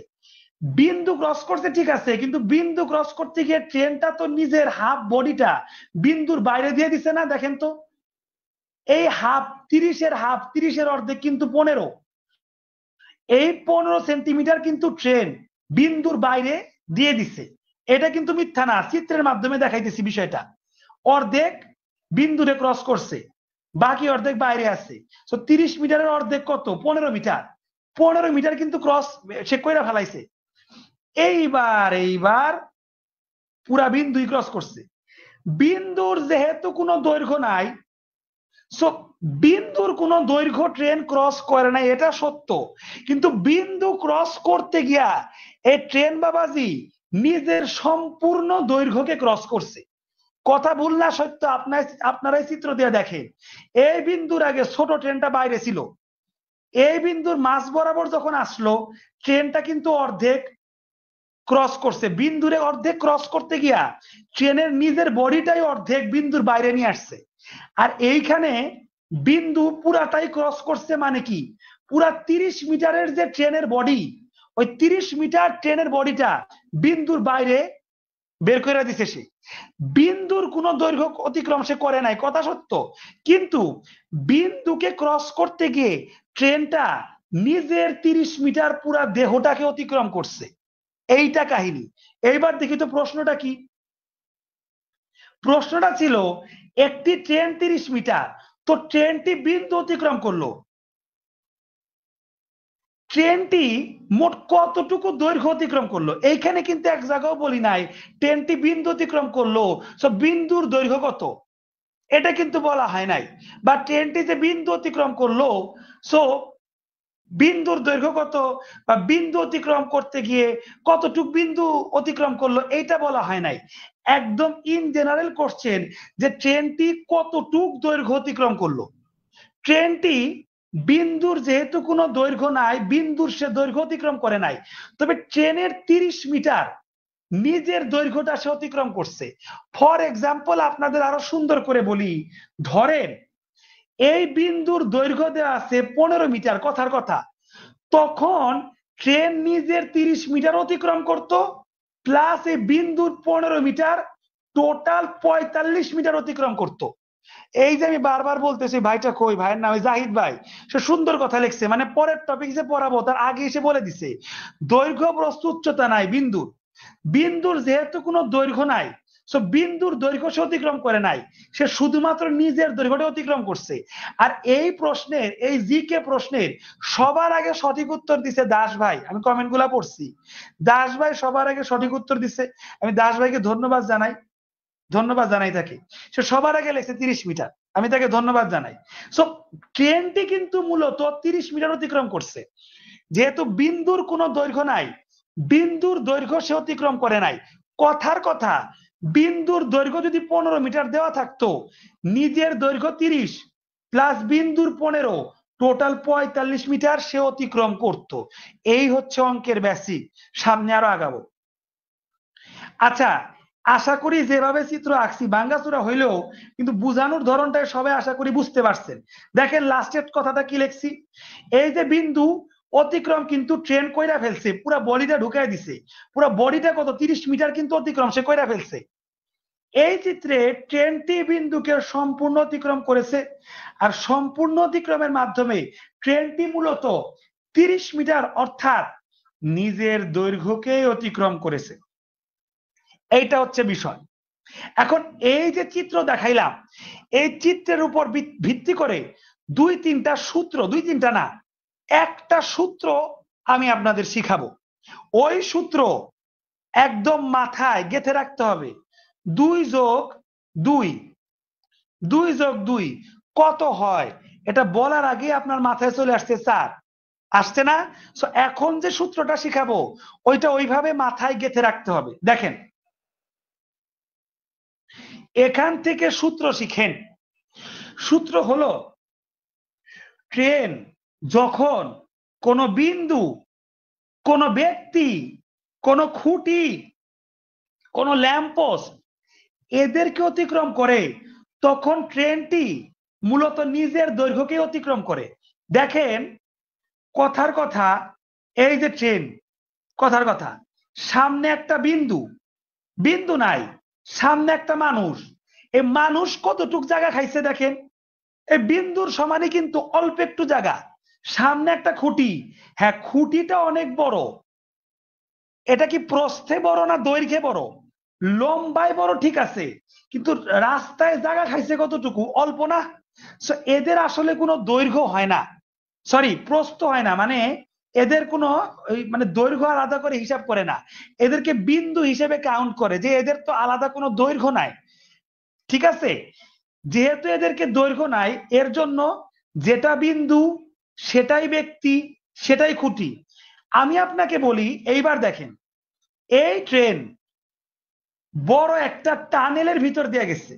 A: বিন্দু ক্রস করছে ঠিক আছে, কিন্তু বিন্দু ক্রস করতে গিয়ে ট্রেনটা তো নিজের হাফ বডিটা বিন্দুর বাইরে দিয়ে দিছে না। দেখেন তো, এই হাফ 30-এর অর্ধেক কিন্তু 15, এই 15 সেন্টিমিটার কিন্তু ট্রেন বিন্দুর বাইরে দিয়ে দিছে। এটা কিন্তু মিথ্যা না, চিত্রের মাধ্যমে দেখাইতেছি বিষয়টা। অর্ধেক বিন্দুরে ক্রস করছে, বাকি অর্ধেক বাইরে আছে। তো 30 মিটারের অর্ধেক কত? 15 মিটার। 15 মিটার কিন্তু ক্রস সে কইরা ফেলাইছে। এইবার পুরা বিন্দুই ক্রস করছে। বিন্দুর যেহেতু কোনো দৈর্ঘ্য নাই, সো বিন্দুর কোনো দৈর্ঘ্য ট্রেন ক্রস করে নাই, এটা সত্য। কিন্তু বিন্দু ক্রস করতে গিয়া এই ট্রেন বাবাজি নিজের সম্পূর্ণ দৈর্ঘ্যকে ক্রস করছে। কথা ভুল না সত্য, আপনারাই চিত্র দিয়ে দেখেন। এই বিন্দুর আগে ছোট ট্রেনটা বাইরে ছিল, এই বিন্দুর মাঝ বরাবর যখন আসলো ট্রেনটা কিন্তু অর্ধেক ক্রস করছে। বিন্দুরে অর্ধেক ক্রস করতে গিয়া ট্রেনের নিজের বডিটাই অর্ধেক বিন্দুর বাইরে নিয়ে আসছে। আর এইখানে বিন্দু পুরাটাই ক্রস করছে, মানে কি পুরা 30 মিটারের যে ট্রেনের বডি, ওই 30 মিটার ট্রেনের বডিটা বিন্দুর বাইরে বের করে দিছে। সে বিন্দুর কোন দৈর্ঘ্য অতিক্রম সে করে নাই, কথা সত্য। কিন্তু বিন্দুকে ক্রস করতে গিয়ে ট্রেনটা নিজের 30 মিটার পুরা দেহটাকে অতিক্রম করছে। এইটা কাহিনী। এইবার দেখি তো প্রশ্নটা কি। প্রশ্নটা ছিল একটি ট্রেন 30 মিটার, তো ট্রেনটি বিন্দু অতিক্রম করলো, ট্রেনটি মোট কতটুকু দৈর্ঘ্য অতিক্রম করলো। এইখানে কিন্তু এক জায়গাও বলি নাই ট্রেনটি বিন্দু অতিক্রম করলো, সো বিন্দুর দৈর্ঘ্য কত, এটা কিন্তু বলা হয় নাই। বা ট্রেনটি যে বিন্দু অতিক্রম করলো, সো বিন্দুর দৈর্ঘ্য কত, বা বিন্দু অতিক্রম করতে গিয়ে কতটুক বিন্দু অতিক্রম করলো, এইটা বলা হয় নাই। একদম ইন জেনারেল কোশ্চেন যে ট্রেনটি কতটুক দৈর্ঘ্য অতিক্রম করলো। ট্রেনটি বিন্দুর যেহেতু কোনো দৈর্ঘ্য নাই, বিন্দুর সে দৈর্ঘ্য অতিক্রম করে নাই, তবে ট্রেনের 30 মিটার নিজের দৈর্ঘ্যটা সে অতিক্রম করছে। ফর এক্সাম্পল আপনাদের আরো সুন্দর করে বলি, ধরেন এই বিন্দুর দৈর্ঘ্য দেওয়া আছে 15 মিটার, কথার কথা, তখন ট্রেন নিজের 30 মিটার অতিক্রম করত, প্লাস এই বিন্দুর 15 মিটার, টোটাল 45 মিটার অতিক্রম করত। এই যে আমি বারবার বলতেছি, ভাইটা কই, ভাইয়ের নাম জাহিদ ভাই, সে সুন্দর কথা লিখছে, মানে পরের টপিক যে পড়াবো তার আগে এসে বলে দিছে দৈর্ঘ্য প্রস্থ উচ্চতা নাই বিন্দুর। বিন্দুর যেহেতু কোনো দৈর্ঘ্য নাই, সো বিন্দুর দৈর্ঘ্য সে অতিক্রম করে নাই, সে শুধুমাত্র নিজের দৈর্ঘ্যটা অতিক্রম করছে। আর এই প্রশ্নের, এই জিকে প্রশ্নের সবার আগে সঠিক উত্তর দিছে দাস ভাই। আমি কমেন্ট গুলা পড়ছি, দাস ভাই সবার আগে সঠিক উত্তর দিছে, আমি দাস ভাইকে ধন্যবাদ জানাই তাকে। সে সবার আগে লেখছে 30 মিটার, আমি তাকে ধন্যবাদ জানাই। সো ট্রেনটি কিন্তু মূলত 30 মিটার অতিক্রম করছে। যেহেতু বিন্দুর কোনো দৈর্ঘ্য নাই, বিন্দুর দৈর্ঘ্য সে অতিক্রম করে নাই। কথার কথা, বিন্দুর দৈর্ঘ্য যদি 15 মিটার দেওয়া থাকতো, নিজের দৈর্ঘ্য 30 প্লাস বিন্দুর 15, টোটাল 45 মিটার সে অতিক্রম করত। এই হচ্ছে অঙ্কের বেসিক। সামনে আরো আগাবো। আচ্ছা, আশা করি যেভাবে চিত্র আঁকছি ভাঙ্গাচুরা হইলেও কিন্তু বুঝানোর ধরনটাই সবাই আশা করি বুঝতে পারছেন। দেখেন লাস্টের কথাটা কি লিখছি, এই যে বিন্দু অতিক্রম কিন্তু ট্রেন কইরা ফেলছে, পুরো বডিটা ঢুকাই দিছে, পুরো বডিটা কত 30 মিটার কিন্তু অতিক্রম সে কইরা ফেলছে। এই চিত্রে ট্রেনটি বিন্দুকে সম্পূর্ণ অতিক্রম করেছে, আর সম্পূর্ণ অতিক্রমের মাধ্যমে ট্রেনটি মূলত 30 মিটার অর্থাৎ নিজের দৈর্ঘ্যকে অতিক্রম করেছে। এইটা হচ্ছে বিষয়। এখন এই যে চিত্র দেখাইলাম, এই চিত্রের উপর ভিত্তি করে দুই তিনটা না, একটা সূত্র আমি আপনাদের শিখাবো। ওই সূত্র একদম মাথায় গেঁথে রাখতে হবে। 2+2 কত হয়, এটা বলার আগে আপনার মাথায় চলে আসছে 4, আসছে না? সো এখন যে সূত্রটা শিখাবো ওইটা ওইভাবে মাথায় গেঁথে রাখতে হবে। দেখেন, এখান থেকে সূত্র শিখেন। সূত্র হলো, ট্রেন যখন কোনো বিন্দু, কোনো ব্যক্তি, কোনো খুঁটি, কোনো ল্যাম্পপোস্ট এদেরকে অতিক্রম করে, তখন ট্রেনটি মূলত নিজের দৈর্ঘ্যকে অতিক্রম করে। দেখেন, কথার কথা, এই যে ট্রেন, কথার কথা, সামনে একটা বিন্দু নাই, সামনে একটা মানুষ। এই মানুষ কতটুক জায়গা খাইছে দেখেন, এই বিন্দুর সমানই কিন্তু অল্প একটু জায়গা। সামনে একটা খুঁটি, হ্যাঁ খুঁটিটা অনেক বড়। এটা কি প্রস্থে বড় না দৈর্ঘ্যে বড়? লম্বায় বড়, ঠিক আছে, কিন্তু রাস্তায় জায়গা খাইছে কতটুকু, অল্প না? এদের আসলে কোনো দৈর্ঘ্য হয় না, সরি প্রস্থ হয় না, মানে এদের কোনো মানে দৈর্ঘ্য আলাদা করে হিসাব করে না, এদেরকে বিন্দু হিসেবে কাউন্ট করে, যে এদের তো আলাদা কোনো দৈর্ঘ্য নাই। ঠিক আছে, যেহেতু এদেরকে দৈর্ঘ্য নাই, এর জন্য যেটা বিন্দু সেটাই ব্যক্তি, সেটাই খুঁটি। আমি আপনাকে বলি, এইবার দেখেন, এই ট্রেন বড় একটা টানেলের ভিতর দিয়ে গেছে।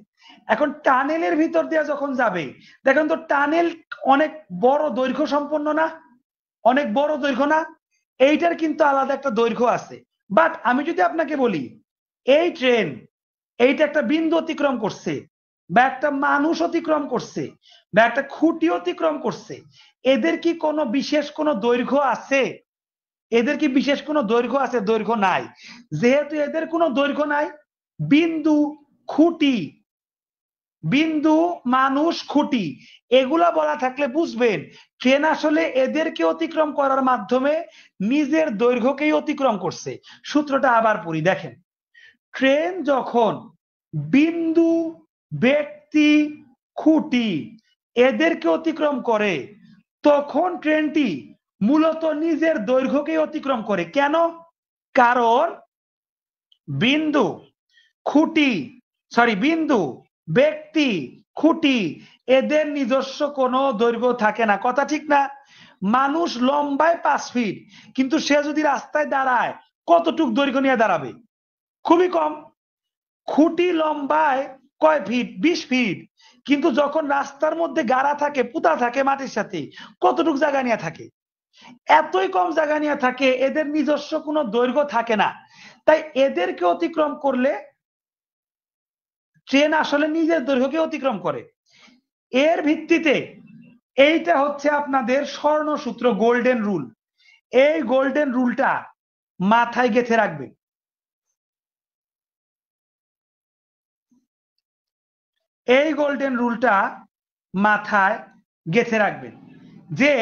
A: এখন টানেলের ভিতর দিয়ে যখন যাবে, দেখেন তো টানেল অনেক বড় দৈর্ঘ্য সম্পন্ন না, অনেক বড় দৈর্ঘ্য না? এইটার কিন্তু আলাদা একটা দৈর্ঘ্য আছে। বাট আমি যদি আপনাকে বলি, এই ট্রেন, এইটা একটা বিন্দু অতিক্রম করছে, বা একটা মানুষ অতিক্রম করছে, বা একটা খুঁটি অতিক্রম করছে, এদের কি কোনো বিশেষ কোনো দৈর্ঘ্য আছে? এদের কি বিশেষ কোনো দৈর্ঘ্য আছে? দৈর্ঘ্য নাই। যেহেতু এদের কোনো দৈর্ঘ্য নাই, বিন্দু, খুঁটি, বিন্দু, মানুষ, খুঁটি, এগুলা বলা থাকলে বুঝবেন ট্রেন আসলে এদেরকে অতিক্রম করার মাধ্যমে নিজের দৈর্ঘ্যকেই অতিক্রম করছে। সূত্রটা আবার পড়ি, দেখেন, ট্রেন যখন বিন্দু, ব্যক্তি, খুঁটি এদেরকে অতিক্রম করে, তখন ট্রেনটি মূলত নিজের দৈর্ঘ্যকেই অতিক্রম করে। কেন? কারণ বিন্দু, খুঁটি, বিন্দু, ব্যক্তি, খুঁটি এদের নিজস্ব কোনো দৈর্ঘ্য থাকে না। কথা ঠিক না? মানুষ লম্বায় 5 ফিট, কিন্তু সে যদি রাস্তায় দাঁড়ায় কতটুক দৈর্ঘ্য নিয়ে দাঁড়াবে? খুবই কম। খুঁটি লম্বায় কয় ফিট? 20 ফিট, কিন্তু যখন রাস্তার মধ্যে গাড়া থাকে, পুতা থাকে মাটির সাথে, কতটুক জায়গা নিয়ে থাকে? এতই কম জায়গা নিয়ে থাকে, এদের নিজস্ব কোনো দৈর্ঘ্য থাকে না। তাই এদেরকে অতিক্রম করলে ট্রেন আসলে নিজের দৈর্ঘ্যকে অতিক্রম করে। এর ভিত্তিতে এইটা হচ্ছে আপনাদের স্বর্ণ সূত্র, গোল্ডেন রুল। এই গোল্ডেন রুলটা মাথায় গেঁথে রাখবেন। এই গোল্ডেন রুলটা মাথায় গেঁথে রাখবেন যে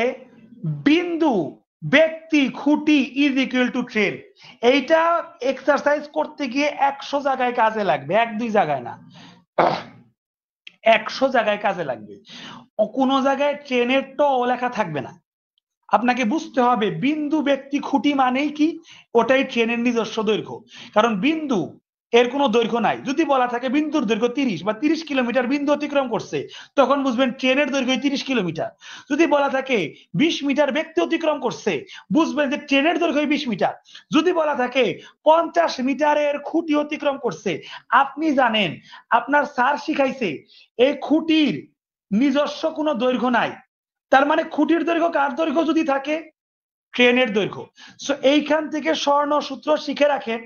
A: বিন্দু, ব্যক্তি, খুঁটি ইজ ইকুয়াল টু ট্রেন। এইটা এক্সারসাইজ করতে গিয়ে 100 জায়গায় কাজে লাগবে, 1-2 জায়গায় না, 100 জায়গায় কাজে লাগবে। কোনো জায়গায় ট্রেনের ট লেখা থাকবে না। আপনাকে বুঝতে হবে বিন্দু, ব্যক্তি, খুঁটি মানেই কি, ওটাই ট্রেনের নিজস্ব দৈর্ঘ্য। কারণ বিন্দু এর কোনো দৈর্ঘ্য নাই। যদি বলা থাকে বিন্দুর দৈর্ঘ্য 30 বা 30 কিলোমিটার, বিন্দু অতিক্রম করছে, তখন বুঝবেন ট্রেনের দৈর্ঘ্য 30 কিলোমিটার। যদি বলা থাকে 20 মিটার ব্যক্তি অতিক্রম করছে, বুঝবেন যে ট্রেনের দৈর্ঘ্য 20 মিটার। যদি বলা থাকে 50 মিটারের খুঁটি অতিক্রম করছে, আপনি জানেন, আপনার স্যার শিখাইছে এই খুঁটির নিজস্ব কোনো দৈর্ঘ্য নাই। তার মানে খুঁটির দৈর্ঘ্য কার দৈর্ঘ্য যদি থাকে? ট্রেনের দৈর্ঘ্য। সো এইখান থেকে স্বর্ণ সূত্র শিখে রাখেন,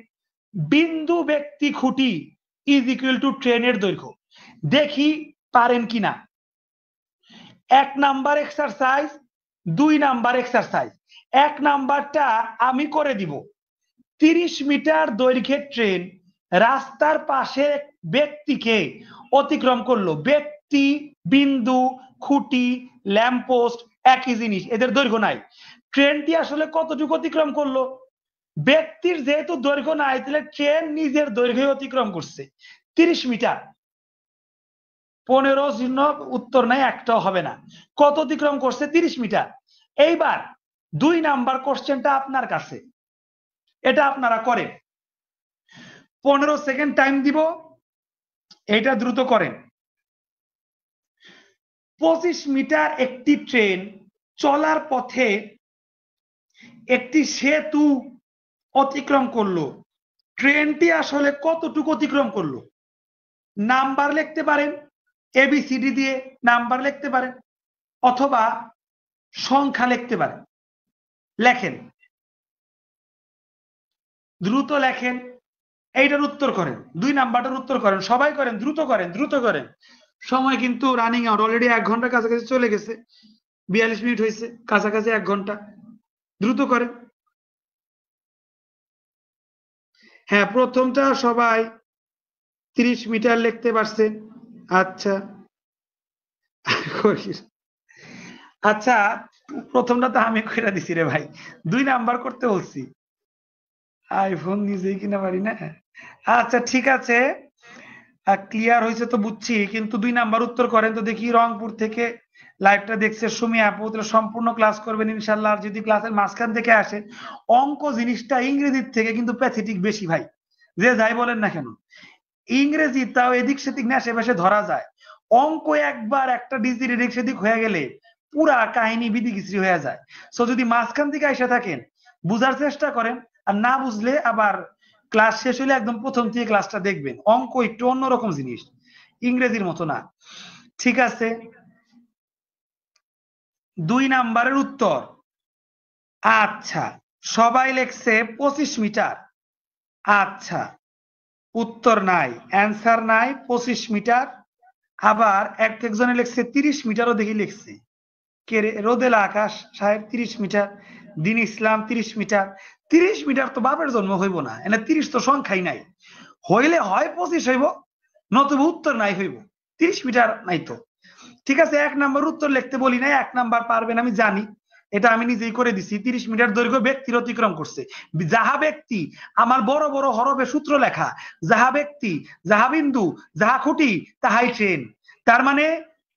A: বিন্দু, ব্যক্তি, খুঁটি ইজ ইকুয়াল টু ট্রেনের দৈর্ঘ্য। দেখি পারেন কিনা। 1 নাম্বার এক্সারসাইজ, 2 নাম্বার এক্সারসাইজ। 1 নাম্বারটা আমি করে দিব। 30 মিটার দৈর্ঘ্যের ট্রেন রাস্তার পাশে ব্যক্তিকে অতিক্রম করলো। ব্যক্তি, বিন্দু, খুঁটি, ল্যাম্পপোস্ট একই জিনিস, এদের দৈর্ঘ্য নাই। ট্রেনটি আসলে কতটুকু অতিক্রম করলো? ব্যক্তির যেহেতু দৈর্ঘ্য নাই, তাহলে ট্রেন নিজের দৈর্ঘ্য অতিক্রম করছে 30 মিটার। 15 শূন্য উত্তর নাই, একটাও হবে না। কত অতিক্রম করছে? 30 মিটার। এইবার 2 নাম্বার কোশ্চেনটা আপনার কাছে, এটা আপনারা করেন। 15 সেকেন্ড টাইম দিব, এটা দ্রুত করেন। 25 মিটার একটি ট্রেন চলার পথে একটি সেতু অতিক্রম করলো। ট্রেনটি আসলে কতটুকু অতিক্রম করলো? নাম্বার লিখতে পারেন, এবিসিডি দিয়ে নাম্বার লিখতে পারেন, অথবা সংখ্যা লিখতে পারেন। লেখেন, দ্রুত লেখেন, এইটার উত্তর করেন, 2 নাম্বারটার উত্তর করেন, সবাই করেন, দ্রুত করেন, দ্রুত করেন। সময় কিন্তু রানিং আউট, অলরেডি 1 ঘন্টা কাছাকাছি চলে গেছে, 42 মিনিট হয়েছে, কাছাকাছি 1 ঘন্টা। দ্রুত করেন। হ্যাঁ, প্রথমটা সবাই 30 মিটার লিখতে পারছেন। আচ্ছা আচ্ছা, প্রথমটা তো আমি কইরা দিছি রে ভাই, 2 নাম্বার করতে বলছি। আইফোন নিজেই কিনা পারি না। আচ্ছা ঠিক আছে, ক্লিয়ার হয়েছে তো বুঝছি, কিন্তু 2 নাম্বার উত্তর করেন তো দেখি। রংপুর থেকে লাইভটা দেখছে সুমি আপু, তাহলে সম্পূর্ণ ক্লাস করবেন ইনশাল্লাহ। আর যদি ক্লাসের মাঝখান থেকে আসে, অঙ্ক জিনিসটা ইংরেজির থেকে কিন্তু প্যাথেটিক বেশি ভাই, যে যাই বলেন না কেন। ইংরেজি তাও এদিক সেদিক না আশেপাশে ধরা যায়, অঙ্ক একবার একটা ডিজিট এদিক সেদিক হয়ে গেলে পুরা কাহিনী বিদিকিচ্ছিরি হয়ে যায়। সো যদি মাঝখান থেকে এসে থাকেন, বুঝার চেষ্টা করেন, আর না বুঝলে আবার ক্লাস শেষ হলে একদম প্রথম থেকে ক্লাসটা দেখবেন। অঙ্ক একটু অন্যরকম জিনিস, ইংরেজির মতো না। ঠিক আছে, 2 নাম্বারের উত্তর। আচ্ছা, সবাই লেখছে 25 মিটার। আচ্ছা, উত্তর নাই, অ্যান্সার নাই, 25 মিটার। আবার একজনে লিখছে 30 মিটারও দেখি লিখছে। কে রে? রোদেল আকাশ সাহেব 30 মিটার, দিন ইসলাম 30 মিটার। 30 মিটার তো বাপের জন্ম হইব না, এনে 30 তো সংখ্যাই নাই, হইলে হয় 25 হইব, নতুবা উত্তর নাই হইব, 30 মিটার নাই তো। ঠিক আছে, 1 নাম্বার উত্তর লিখতে বলি নাই, 1 নাম্বার পারবেন আমি জানি, এটা আমি নিজেই করে দিছি। 30 মিটার দৈর্ঘ্য ব্যক্তির অতিক্রম করছে। যাহা ব্যক্তি, আমার বড় বড় হরফে সূত্র লেখা, যাহা ব্যক্তি, যাহা বিন্দু, যাহা খুঁটি, তাহাই ট্রেন। তার মানে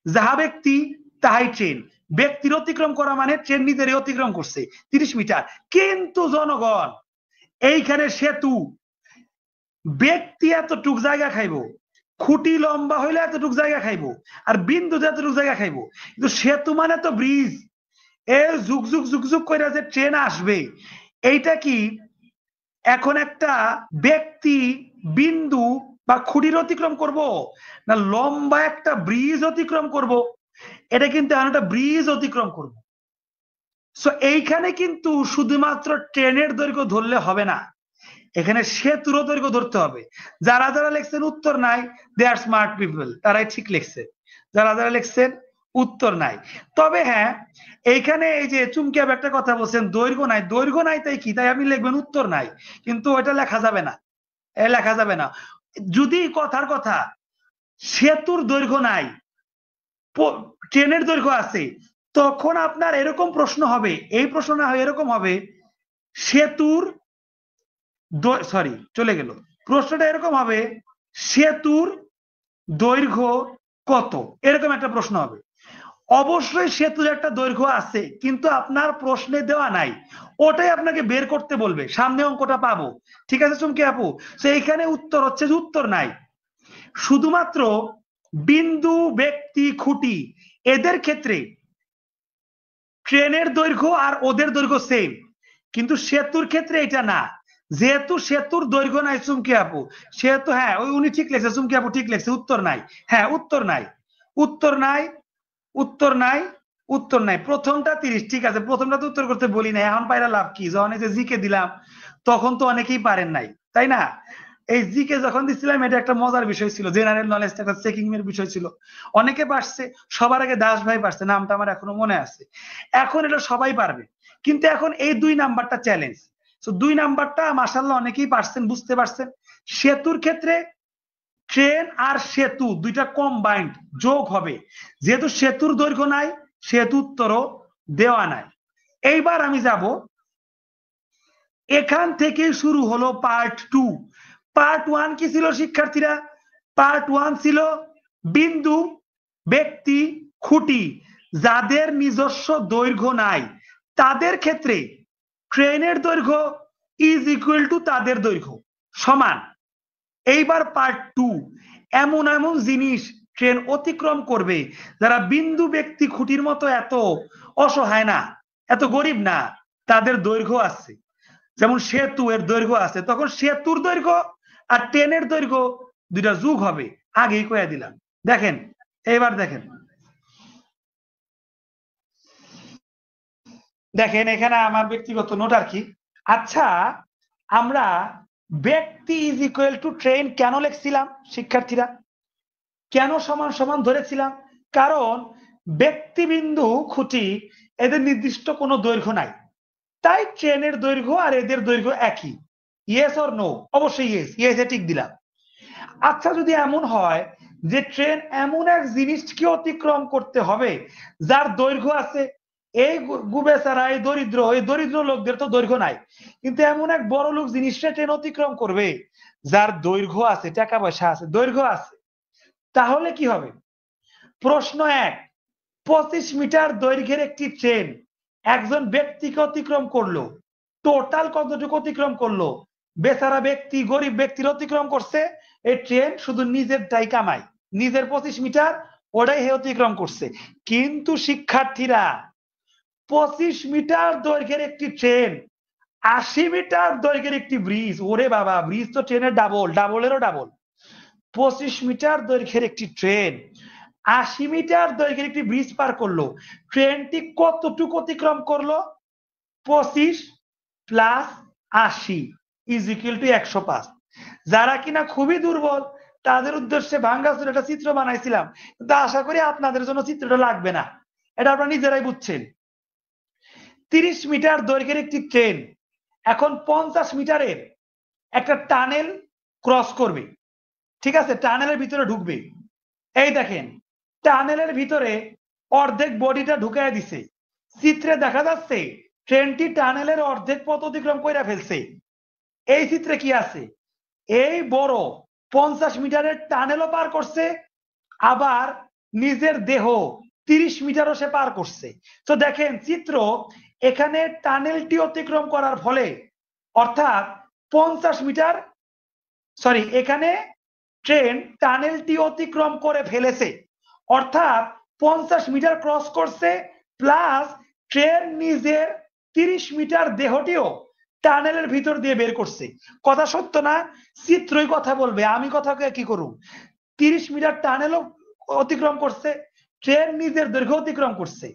A: যাহা ব্যক্তি তাহাই ট্রেন, ব্যক্তির অতিক্রম করা মানে ট্রেন নিজেরই অতিক্রম করছে 30 মিটার। কিন্তু জনগণ, এইখানে সেতু, ব্যক্তি এতটুক জায়গা খাইব, খুঁটি লম্বা হইলে এতটুক জায়গা খাইব, আর বিন্দুতে এতটুক জায়গা খাইব, কিন্তু সেতু মানে তো ব্রিজ। এর যুগ যুগ যুগ যুগ করে যে ট্রেন আসবে, এইটা কি এখন একটা ব্যক্তি, বিন্দু বা খুঁটির অতিক্রম করব, না লম্বা একটা ব্রিজ অতিক্রম করব? এটা কিন্তু একটা ব্রিজ অতিক্রম করব। সো এইখানে কিন্তু শুধুমাত্র ট্রেনের দৈর্ঘ্য ধরলে হবে না, এখানে সেতুর দৈর্ঘ্য ধরতে হবে। যারা যারা লিখছেন উত্তর নাই, দে আর স্মার্ট পিপল, তারাই ঠিক লিখছে। যারা যারা লিখছেন উত্তর নাই, তবে হ্যাঁ, এইখানে এই যে চুমকি একটা কথা বলছেন, দৈর্ঘ্য নাই, দৈর্ঘ্য নাই তাই কি, তাই আপনি লিখবেন উত্তর নাই, কিন্তু ওইটা লেখা যাবে না, লেখা যাবে না। যদি কথার কথা সেতুর দৈর্ঘ্য নাই, ট্রেনের দৈর্ঘ্য আছে, তখন আপনার এরকম প্রশ্ন হবে, এই প্রশ্ন না হয় এরকম হবে, সেতুর, সরি চলে গেল, প্রশ্নটা এরকম হবে, সেতুর দৈর্ঘ্য কত, এরকম একটা প্রশ্ন হবে। অবশ্যই সেতুর একটা দৈর্ঘ্য আছে, কিন্তু আপনার প্রশ্নে দেওয়া নাই, ওটাই আপনাকে বের করতে বলবে, সামনে অঙ্কটা পাবো। ঠিক আছে চুমকি আপু, তো এইখানে উত্তর হচ্ছে যে উত্তর নাই। শুধুমাত্র বিন্দু, ব্যক্তি, খুঁটি, এদের ক্ষেত্রে ট্রেনের দৈর্ঘ্য আর ওদের দৈর্ঘ্য সেম, কিন্তু সেতুর ক্ষেত্রে এটা না। যেহেতু সেতুর দৈর্ঘ্য নাই চুমকি আপু, সেহেতু হ্যাঁ ওই উনি ঠিক লেখছে, চুমকি আপু ঠিক লেখছে, উত্তর নাই। হ্যাঁ উত্তর নাই, উত্তর নাই, উত্তর নাই, উত্তর নাই। প্রথমটা 30, ঠিক আছে, প্রথমটা তো উত্তর করতে বলি নাই, এখন পাইরা লাভ কি? যখন এই যে জিকে দিলাম তখন তো অনেকেই পারেন নাই, তাই না? এই জিকে যখন দিচ্ছিলাম, এটা একটা মজার বিষয় ছিল, জেনারেল নলেজ একটা চেকিং এর বিষয় ছিল, অনেকে পারছে। সবার আগে দাস ভাই পারছে, নামটা আমার এখনো মনে আছে। এখন এটা সবাই পারবে, কিন্তু এখন এই 2 নাম্বারটা চ্যালেঞ্জ। তো 2 নাম্বারটা মাশাআল্লাহ অনেকেই পারছেন, বুঝতে পারছেন। সেতুর ক্ষেত্রে ট্রেন আর সেতু দুইটা কম্বাইন্ড, যোগ হবে, যেহেতু সেতুর দৈর্ঘ্য নাই, সেতু উত্তরও দেওয়া নাই। এইবার আমি যাব এখান থেকে শুরু হলো পার্ট 2। পার্ট 1 কি ছিল শিক্ষার্থীরা? পার্ট 1 ছিল বিন্দু, ব্যক্তি, খুঁটি যাদের নিজস্ব দৈর্ঘ্য নাই তাদের ক্ষেত্রে ট্রেনের দৈর্ঘ্য ইজ ইকুয়াল টু তাদের দৈর্ঘ্য সমান। এইবার পার্ট 2, এমন এমন জিনিস ট্রেন অতিক্রম করবে যারা বিন্দু, ব্যক্তি, খুঁটির মতো এত অসহায় না, এত গরিব না, তাদের দৈর্ঘ্য আছে। যেমন সেতু এর দৈর্ঘ্য আছে, তখন সেতুর দৈর্ঘ্য আর ট্রেনের দৈর্ঘ্য দুইটা যুগ হবে, আগেই কয়ে দিলাম। দেখেন, এবার দেখেন দেখেন এখানে আমার ব্যক্তিগত নোট আর কি। আচ্ছা, আমরা ব্যক্তি ইজ ইকুয়াল টু ট্রেন কেন লিখছিলাম শিক্ষার্থীরা? কেন সমান সমান ধরেছিলাম? কারণ ব্যক্তিবিন্দু, খুঁটি এদের নির্দিষ্ট কোনো দৈর্ঘ্য নাই, তাই ট্রেনের দৈর্ঘ্য আর এদের দৈর্ঘ্য একই। Yes or no? অবশ্যই ইয়েস, ইয়েসে টিক দিলাম। আচ্ছা, যদি এমন হয় যে ট্রেন এমন এক জিনিসকে অতিক্রম করতে হবে যার দৈর্ঘ্য আছে, এই বেচারা, এই দরিদ্র লোকদের তো দৈর্ঘ্য নাই, কিন্তু এমন এক বড় লোক জিনিসটা ট্রেন অতিক্রম করবে যার দৈর্ঘ্য আছে, টাকা পয়সা আছে, দৈর্ঘ্য আছে, তাহলে কি হবে? প্রশ্ন 1, 25 মিটার দৈর্ঘ্যের একটি ট্রেন একজন ব্যক্তিকে অতিক্রম করলো, টোটাল কতটুকু অতিক্রম করলো? বেচারা ব্যক্তি, গরিব ব্যক্তির অতিক্রম করছে, এই ট্রেন শুধু নিজেরটাই কামায়, নিজের 25 মিটার ওটাই হে অতিক্রম করছে। কিন্তু শিক্ষার্থীরা, 25 মিটার দৈর্ঘ্যের একটি ট্রেন, 80 মিটার দৈর্ঘ্যের একটি ব্রিজ, ওরে বাবা, ব্রিজ তো ট্রেনের ডাবল, ডাবলেরও ডাবল। 25 মিটার দৈর্ঘ্যের একটি ট্রেন 80 মিটার দৈর্ঘ্যের একটি ব্রিজ পার করলো, ট্রেনটি কতটুকু অতিক্রম করলো? 25 প্লাস 80 ইজ ইকুয়াল টু 105। যারা কিনা খুবই দুর্বল তাদের উদ্দেশ্যে ভাঙ্গাচুর একটা চিত্র বানাইছিলাম, কিন্তু আশা করি আপনাদের জন্য চিত্রটা লাগবে না, এটা আপনারা নিজেরাই বুঝছেন। 30 মিটার দৈর্ঘ্যের একটি ট্রেন এখন 50 মিটারের একটা টানেল ক্রস করবে, ঠিক আছে, টানেলের ভিতরে ঢুকবে। এই দেখেন, টানেলের ভিতরে অর্ধেক বডিটা ঢুকাইয়া দিছে, চিত্রে দেখা যাচ্ছে ট্রেনটি টানেলের অর্ধেক পথ অতিক্রম করে ফেলছে। এই চিত্রে কি আছে? এই বড় 50 মিটারের টানেলও পার করছে, আবার নিজের দেহ 30 মিটারও সে পার করছে। তো দেখেন চিত্র, এখানে টানেলটি অতিক্রম করার ফলে, অর্থাৎ 50 মিটার, সরি, এখানে ট্রেন টানেলটি অতিক্রম করে ফেলেছে, অর্থাৎ 50 মিটার ক্রস করছে, প্লাস ট্রেন নিজের 30 মিটার দেহটিও টানেলের ভিতর দিয়ে বের করছে। কথা সত্য না? চিত্রই কথা বলবে, আমি কথাকে কি করুম? 30 মিটার টানেলও অতিক্রম করছে, ট্রেন নিজের দৈর্ঘ্য অতিক্রম করছে,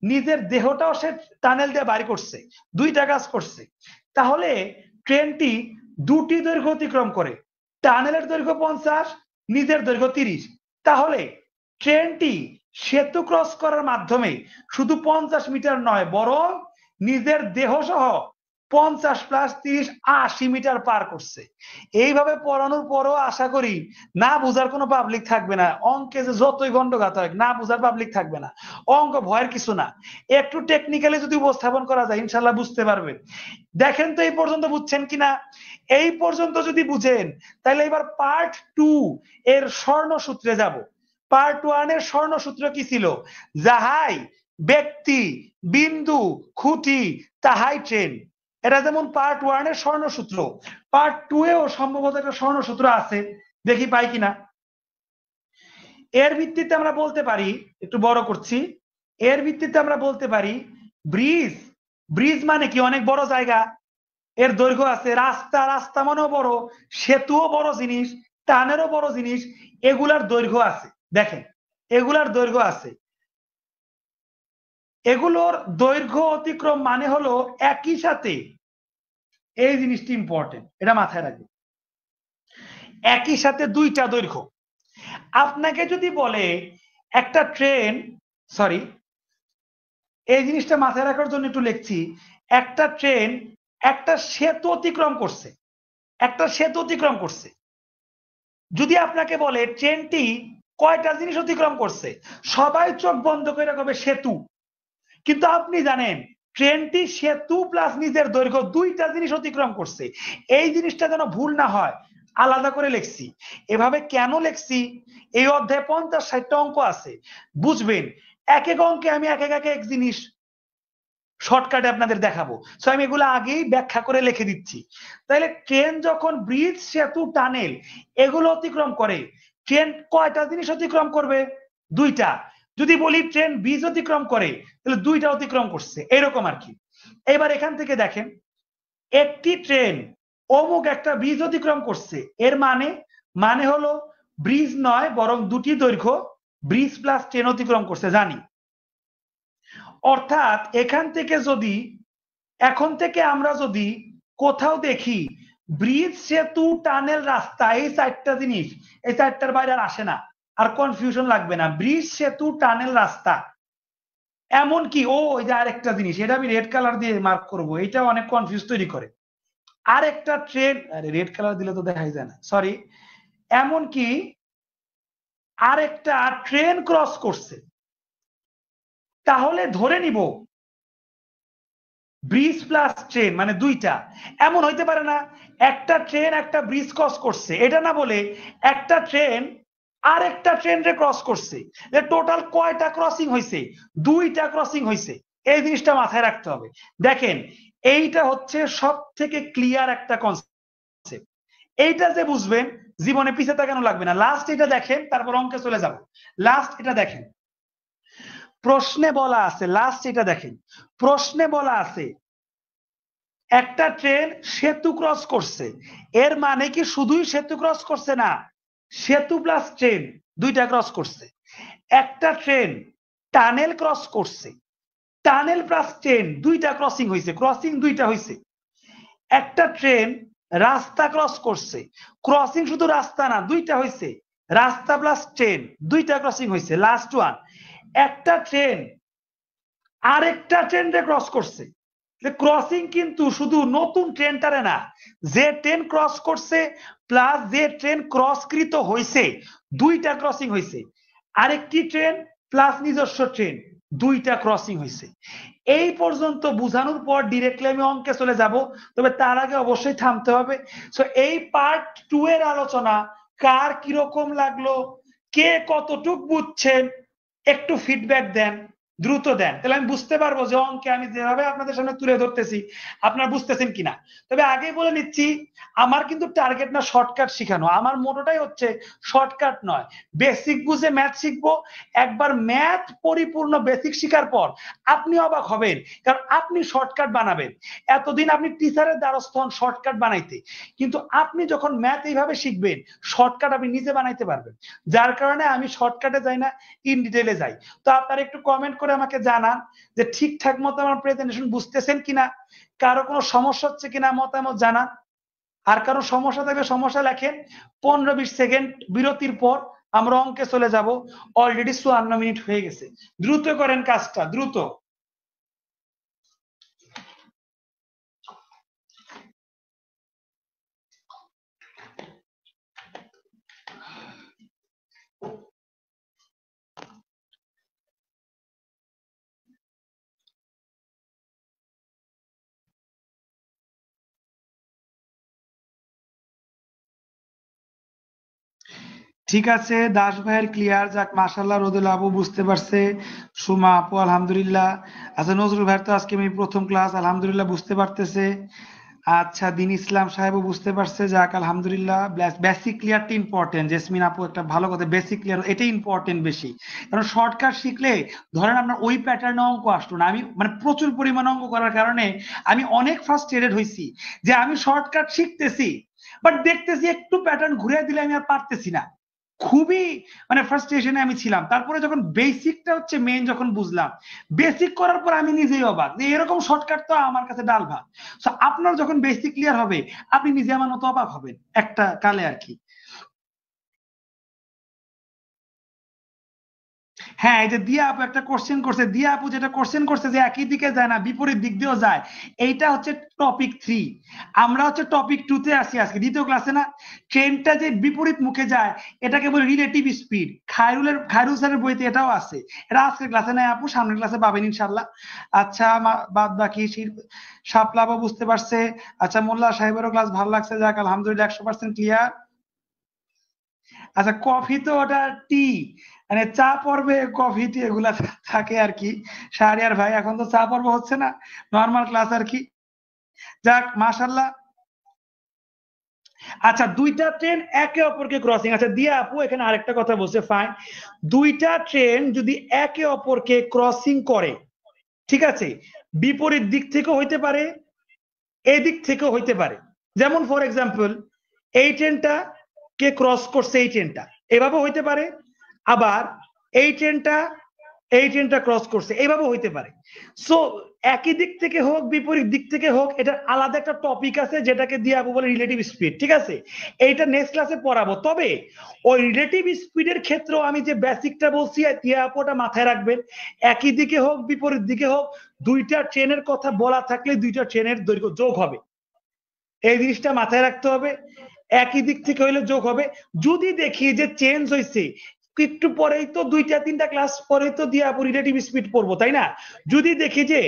A: নিজের দেহটাও সে টানেল দিয়ে বাড়ি করছে, দুইটা কাজ করছে। তাহলে ট্রেনটি দুটি দৈর্ঘ্য অতিক্রম করে, টানেলের দৈর্ঘ্য 50, নিজের দৈর্ঘ্য 30। তাহলে ট্রেনটি সেতু ক্রস করার মাধ্যমে শুধু 50 মিটার নয়, বরং নিজের দেহ সহ 50 প্লাস 30 80 মিটার পার করছে। এইভাবে পড়ানোর পরও আশা করি না বুঝার কোনো পাবলিক থাকবে না। অঙ্কে যে যতই গন্ডঘাত হয়, না বুঝার পাবলিক থাকবে না। অঙ্ক ভয়ের কিছু না, একটু টেকনিক্যালি যদি উপস্থাপন করা যায় ইনশাল্লাহ বুঝতে পারবেন। দেখেন তো এই পর্যন্ত বুঝছেন কিনা? এই পর্যন্ত যদি বুঝেন তাহলে এবার পার্ট 2 এর স্বর্ণসূত্রে যাব। পার্ট 1 এর স্বর্ণসূত্র কি ছিল? যাহাই ব্যক্তি, বিন্দু, খুঁটি তাহাই ট্রেন। এটা যেমন পার্ট 1 এর স্বর্ণসূত্র, পার্ট 2 এও সম্ভবত একটা স্বর্ণসূত্র আছে, দেখি পাই কিনা। এর ভিত্তিতে আমরা বলতে পারি, একটু বড় করছি, এর ভিত্তিতে আমরা বলতে পারি ব্রিজ, ব্রিজ মানে কি? অনেক বড় জায়গা, এর দৈর্ঘ্য আছে। রাস্তা, রাস্তা মানেও বড়, সেতুও বড় জিনিস, টানেরও বড় জিনিস, এগুলার দৈর্ঘ্য আছে। দেখেন, এগুলার দৈর্ঘ্য আছে, এগুলোর দৈর্ঘ্য অতিক্রম মানে হলো একই সাথে, এই জিনিসটি ইম্পর্টেন্ট, এটা মাথায় রাখবেন, একই সাথে দুইটা দৈর্ঘ্য। আপনাকে যদি বলে একটা ট্রেন, সরি, এই জিনিসটা মাথায় রাখার জন্য একটু লিখছি, একটা ট্রেন একটা সেতু অতিক্রম করছে, একটা সেতু অতিক্রম করছে। যদি আপনাকে বলে ট্রেনটি কয়টা জিনিস অতিক্রম করছে, সবাই চোখ বন্ধ করে রাখবে সেতু, কিন্তু আপনি জানেন ট্রেনটি সেতু প্লাস নিজের দৈর্ঘ্য দুইটা জিনিস অতিক্রম করছে। এই জিনিসটা যেন ভুল না হয় আলাদা করে লিখছি। এভাবে কেন লিখছি, এই অধ্যায়ে 50-60টা অঙ্ক আছে, বুঝবেন। এক এক অঙ্কে আমি এক এক জিনিস শর্টকাটে আপনাদের দেখাবো। সো আমি এগুলো আগেই ব্যাখ্যা করে লিখে দিচ্ছি। তাহলে ট্রেন যখন ব্রিজ, সেতু, টানেল এগুলো অতিক্রম করে, ট্রেন কয়টা জিনিস অতিক্রম করবে? দুইটা। যদি বলি ট্রেন ব্রিজ অতিক্রম করে, তাহলে দুইটা অতিক্রম করছে, এরকম আর কি। এবার এখান থেকে দেখেন, একটি ট্রেন অমুক একটা ব্রিজ অতিক্রম করছে, এর মানে হলো ব্রিজ নয় বরং দুটি দৈর্ঘ্য, ব্রিজ প্লাস ট্রেন অতিক্রম করছে, জানি। অর্থাৎ এখন থেকে আমরা যদি কোথাও দেখি ব্রিজ, সেতু, টানেল, রাস্তা, এই চারটা জিনিস, এই চারটার বাইরে আর আসে না, আর কনফিউশন লাগবে না। ব্রিজ, সেতু, টানেল, রাস্তা। এমনকি ওই যে আরেকটা জিনিস, এটা আমি রেড কালার দিয়ে মার্ক করব, এটা অনেক কনফিউজ তৈরি করে। আরেকটা ট্রেন, আরে রেড কালার দিলে তো দেখাই যায় না, সরি। এমনকি আরেকটা ট্রেন ক্রস করছে, তাহলে ধরে নিব ব্রিজ প্লাস ট্রেন মানে দুইটা। এমন হইতে পারে না একটা ট্রেন একটা ব্রিজ ক্রস করছে, এটা না বলে একটা ট্রেন আরেকটা ট্রেন রে ক্রস করছে, টোটাল কয়টা ক্রসিং হয়েছে? দুইটা ক্রসিং হয়েছে। এই জিনিসটা মাথায় রাখতে হবে। দেখেন, এইটা হচ্ছে সব থেকে ক্লিয়ার একটা কনসেপ্ট। এইটা যে বুঝবেন, জীবনে পিছিয়ে তাকানো লাগবে না। লাস্ট এটা দেখেন, তারপর অঙ্কে চলে যাব। লাস্ট এটা দেখেন, প্রশ্নে বলা আছে, লাস্ট এটা দেখেন, প্রশ্নে বলা আছে একটা ট্রেন সেতু ক্রস করছে। এর মানে কি শুধুই সেতু ক্রস করছে? না, সেতু প্লাস ট্রেন দুইটা ক্রস করছে। একটা ট্রেন টানেল ক্রস করছে, টানেল প্লাস ট্রেন দুইটা ক্রসিং হয়েছে, ক্রসিং দুইটা হয়েছে। একটা ট্রেন রাস্তা ক্রস করছে, ক্রসিং শুধু রাস্তা না, দুইটা হয়েছে, রাস্তা প্লাস ট্রেন দুইটা ক্রসিং হয়েছে। লাস্ট ওয়ান, একটা ট্রেন আরেকটা ট্রেন ক্রস করছে। ক্রসিং কিন্তু শুধু নতুন ট্রেনটারে না, যে ট্রেন ক্রস করছে প্লাস যে ট্রেন ক্রসকৃত হয়েছে, দুইটা ক্রসিং হয়েছে। আরেকটি ট্রেন প্লাস নিজস্ব ট্রেন, দুইটা ক্রসিং হয়েছে। এই পর্যন্ত বুঝানোর পর ডিরেক্টলি আমি অঙ্কে চলে যাব, তবে তার আগে অবশ্যই থামতে হবে। সো এই পার্ট 2 এর আলোচনা কার কিরকম লাগলো, কে কতটুক বুঝছেন, একটু ফিডব্যাক দেন, দ্রুত দেন, তাহলে আমি বুঝতে পারবো যে অঙ্কে আমি যেভাবে আপনাদের সামনে তুলে ধরতেছি আপনারা বুঝতেছেন কিনা। তবে আগেই বলে নিচ্ছি, আমার কিন্তু টার্গেট না শর্টকাট শিখানো, আমার মোটোটাই হচ্ছে শর্টকাট নয়, বেসিক বুঝে ম্যাথ শিখবো। একবার ম্যাথ পরিপূর্ণ বেসিক শিখার পর আপনি অবাক হবেন, কারণ আপনি শর্টকাট বানাবেন। এতদিন আপনি টিচারের দ্বারস্থ হন শর্টকাট বানাইতে, কিন্তু আপনি যখন ম্যাথ এইভাবে শিখবেন, শর্টকাট আপনি নিজে বানাইতে পারবেন। যার কারণে আমি শর্টকাটে যাই না, ইন ডিটেইলে যাই। তো আপনারা একটু কমেন্ট করে আমাকে জানান যে ঠিকঠাক মতো আমার প্রেজেন্টেশন বুঝতেছেন কিনা, কারো কোনো সমস্যা হচ্ছে কিনা মতামত জানান। আর কারো সমস্যা থাকলে সমস্যা লেখেন। 15-20 সেকেন্ড বিরতির পর আমরা অঙ্কে চলে যাব। অলরেডি 54 মিনিট হয়ে গেছে, দ্রুত করেন কাজটা, দ্রুত। ঠিক আছে, দাস ভাইয়ের ক্লিয়ার, যাক মাশাআল্লাহ, রোদেলা আপু বুঝতে পারছে, সুমা আপু আলহামদুলিল্লাহ। আচ্ছা, নজরুল ভাইয়ের তো আজকে আমি প্রথম ক্লাস, আলহামদুলিল্লাহ বুঝতে পারতেছে। আচ্ছা, দিন ইসলাম সাহেবও বুঝতে পারছে, যাক আলহামদুলিল্লাহ। বেসিক ক্লিয়ারটা ইম্পর্টেন্ট, জেসমিন আপু একটা ভালো কথা, বেসিক ক্লিয়ার এটা ইম্পর্টেন্ট বেশি। কারণ শর্টকাট শিখলে ধরেন আপনার ওই প্যাটার্নে অঙ্ক আসলো না। আমি মানে প্রচুর পরিমাণ অঙ্ক করার কারণে আমি অনেক ফ্রাস্ট্রেটেড হয়েছি যে আমি শর্টকাট শিখতেছি, বাট দেখতেছি একটু প্যাটার্ন ঘুরে দিলে আমি আর পারতেছি না। খুবই মানে ফ্রাস্ট্রেশনে আমি ছিলাম। তারপরে যখন বেসিকটা হচ্ছে মেইন যখন বুঝলাম, বেসিক করার পর আমি নিজেই অবাক যে এরকম শর্টকাট তো আমার কাছে ডাল ভাত। সো আপনার যখন বেসিক ক্লিয়ার হবে, আপনি নিজে আমার মতো অবাক হবেন একটা কালে আর কি। হ্যাঁ, এই যে দিয়া আপু একটা কোশ্চেন করছে, দিয়া আপু যেটা কোশ্চেন করছে যে একই দিকে যায় না বিপরীত দিক দিয়েও যায়, এইটা হচ্ছে টপিক 3। আমরা হচ্ছে টপিক 2 তে আসি আজকে, দ্বিতীয় ক্লাসে না। ট্রেনটা যে বিপরীত মুখে যায় এটাকে বলে রিলেটিভ স্পিড। খায়রুল স্যারের বইতে এটাও আছে, এটা আজকের ক্লাসে নাই আপু, সামনের ক্লাসে পাবেন ইনশাল্লাহ। আচ্ছা, বাদ বাকি শাপলাবা বুঝতে পারছে। আচ্ছা, মোল্লা সাহেবেরও ক্লাস ভালো লাগছে, যাক আলহামদুলিল্লাহ 100% ক্লিয়ার। আচ্ছা, কফি তো ওটা টি, মানে চা পর্বে কফি টি এগুলা থাকে আর কি। শাহরিয়ার ভাই এখন তো চা পর্ব হচ্ছে না, নর্মাল ক্লাস আর কি। যাক মাশাল্লাহ। আচ্ছা, দুইটা ট্রেন একে অপরকে ক্রসিং, আচ্ছা দিয়া আপু এখানে আরেকটা কথা বলছে, ফাইন। দুইটা ট্রেন যদি একে অপরকে ক্রসিং করে, ঠিক আছে, বিপরীত দিক থেকেও হইতে পারে, এদিক থেকেও হইতে পারে। যেমন ফর এক্সাম্পল, এই ট্রেনটা কে ক্রস করছে এই ট্রেনটা, এভাবে হইতে পারে। আবার এই ট্রেনটা ক্রস করছে, এইভাবে হইতে পারে। সো একই দিক থেকে হোক বিপরীত দিক থেকে হোক, এটা আলাদা একটা টপিক আছে যেটাকে দিয়ে আপু বলে রিলেটিভ স্পিড, ঠিক আছে। এইটা নেক্সট ক্লাসে পড়াবো। তবে ওই রিলেটিভ স্পিডের ক্ষেত্রেও আমি যে বেসিকটা বলছি দিয়া আপু ওটা মাথায় রাখবেন। একই দিকে হোক বিপরীত দিকে হোক, দুইটা ট্রেনের কথা বলা থাকলে দুইটা ট্রেনের দৈর্ঘ্য যোগ হবে, এই জিনিসটা মাথায় রাখতে হবে। একই দিক থেকে হইলে যোগ হবে। যদি দেখি যে চেঞ্জ হয়েছে, একটু পরেই তো 2-3টা ক্লাস পরে তো দিয়া রিলেটিভ স্পিড পড়বো, তাই না? যদি দেখি যে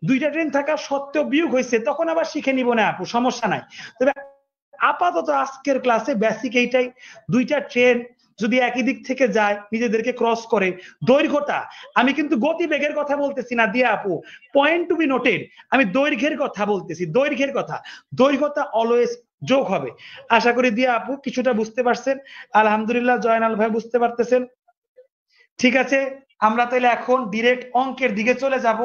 A: দুইটা ট্রেন থাকা সত্ত্বেও বিয়োগ হয়েছে, তখন আবার শিখে নিব না আপু, সমস্যা নাই। তবে আপাতত আজকের ক্লাসে বেসিক এইটাই, দুইটা ট্রেন যদি একই দিক থেকে যায় নিজেদেরকে ক্রস করে, দৈর্ঘ্যটা, আমি কিন্তু গতিবেগের কথা বলতেছি না দিয়া আপু, পয়েন্ট টু বি নোটেড, আমি দৈর্ঘ্যের কথা বলতেছি, দৈর্ঘ্যের কথা। দৈর্ঘ্যটা অলওয়েজ যোগ হবে। আশা করি দিয়া আপু কিছুটা বুঝতে পারছেন। আলহামদুলিল্লাহ, জয়নাল ভাই বুঝতে পারতেছেন। ঠিক আছে, আমরা তাহলে এখন ডিরেক্ট অঙ্কের দিকে চলে যাব।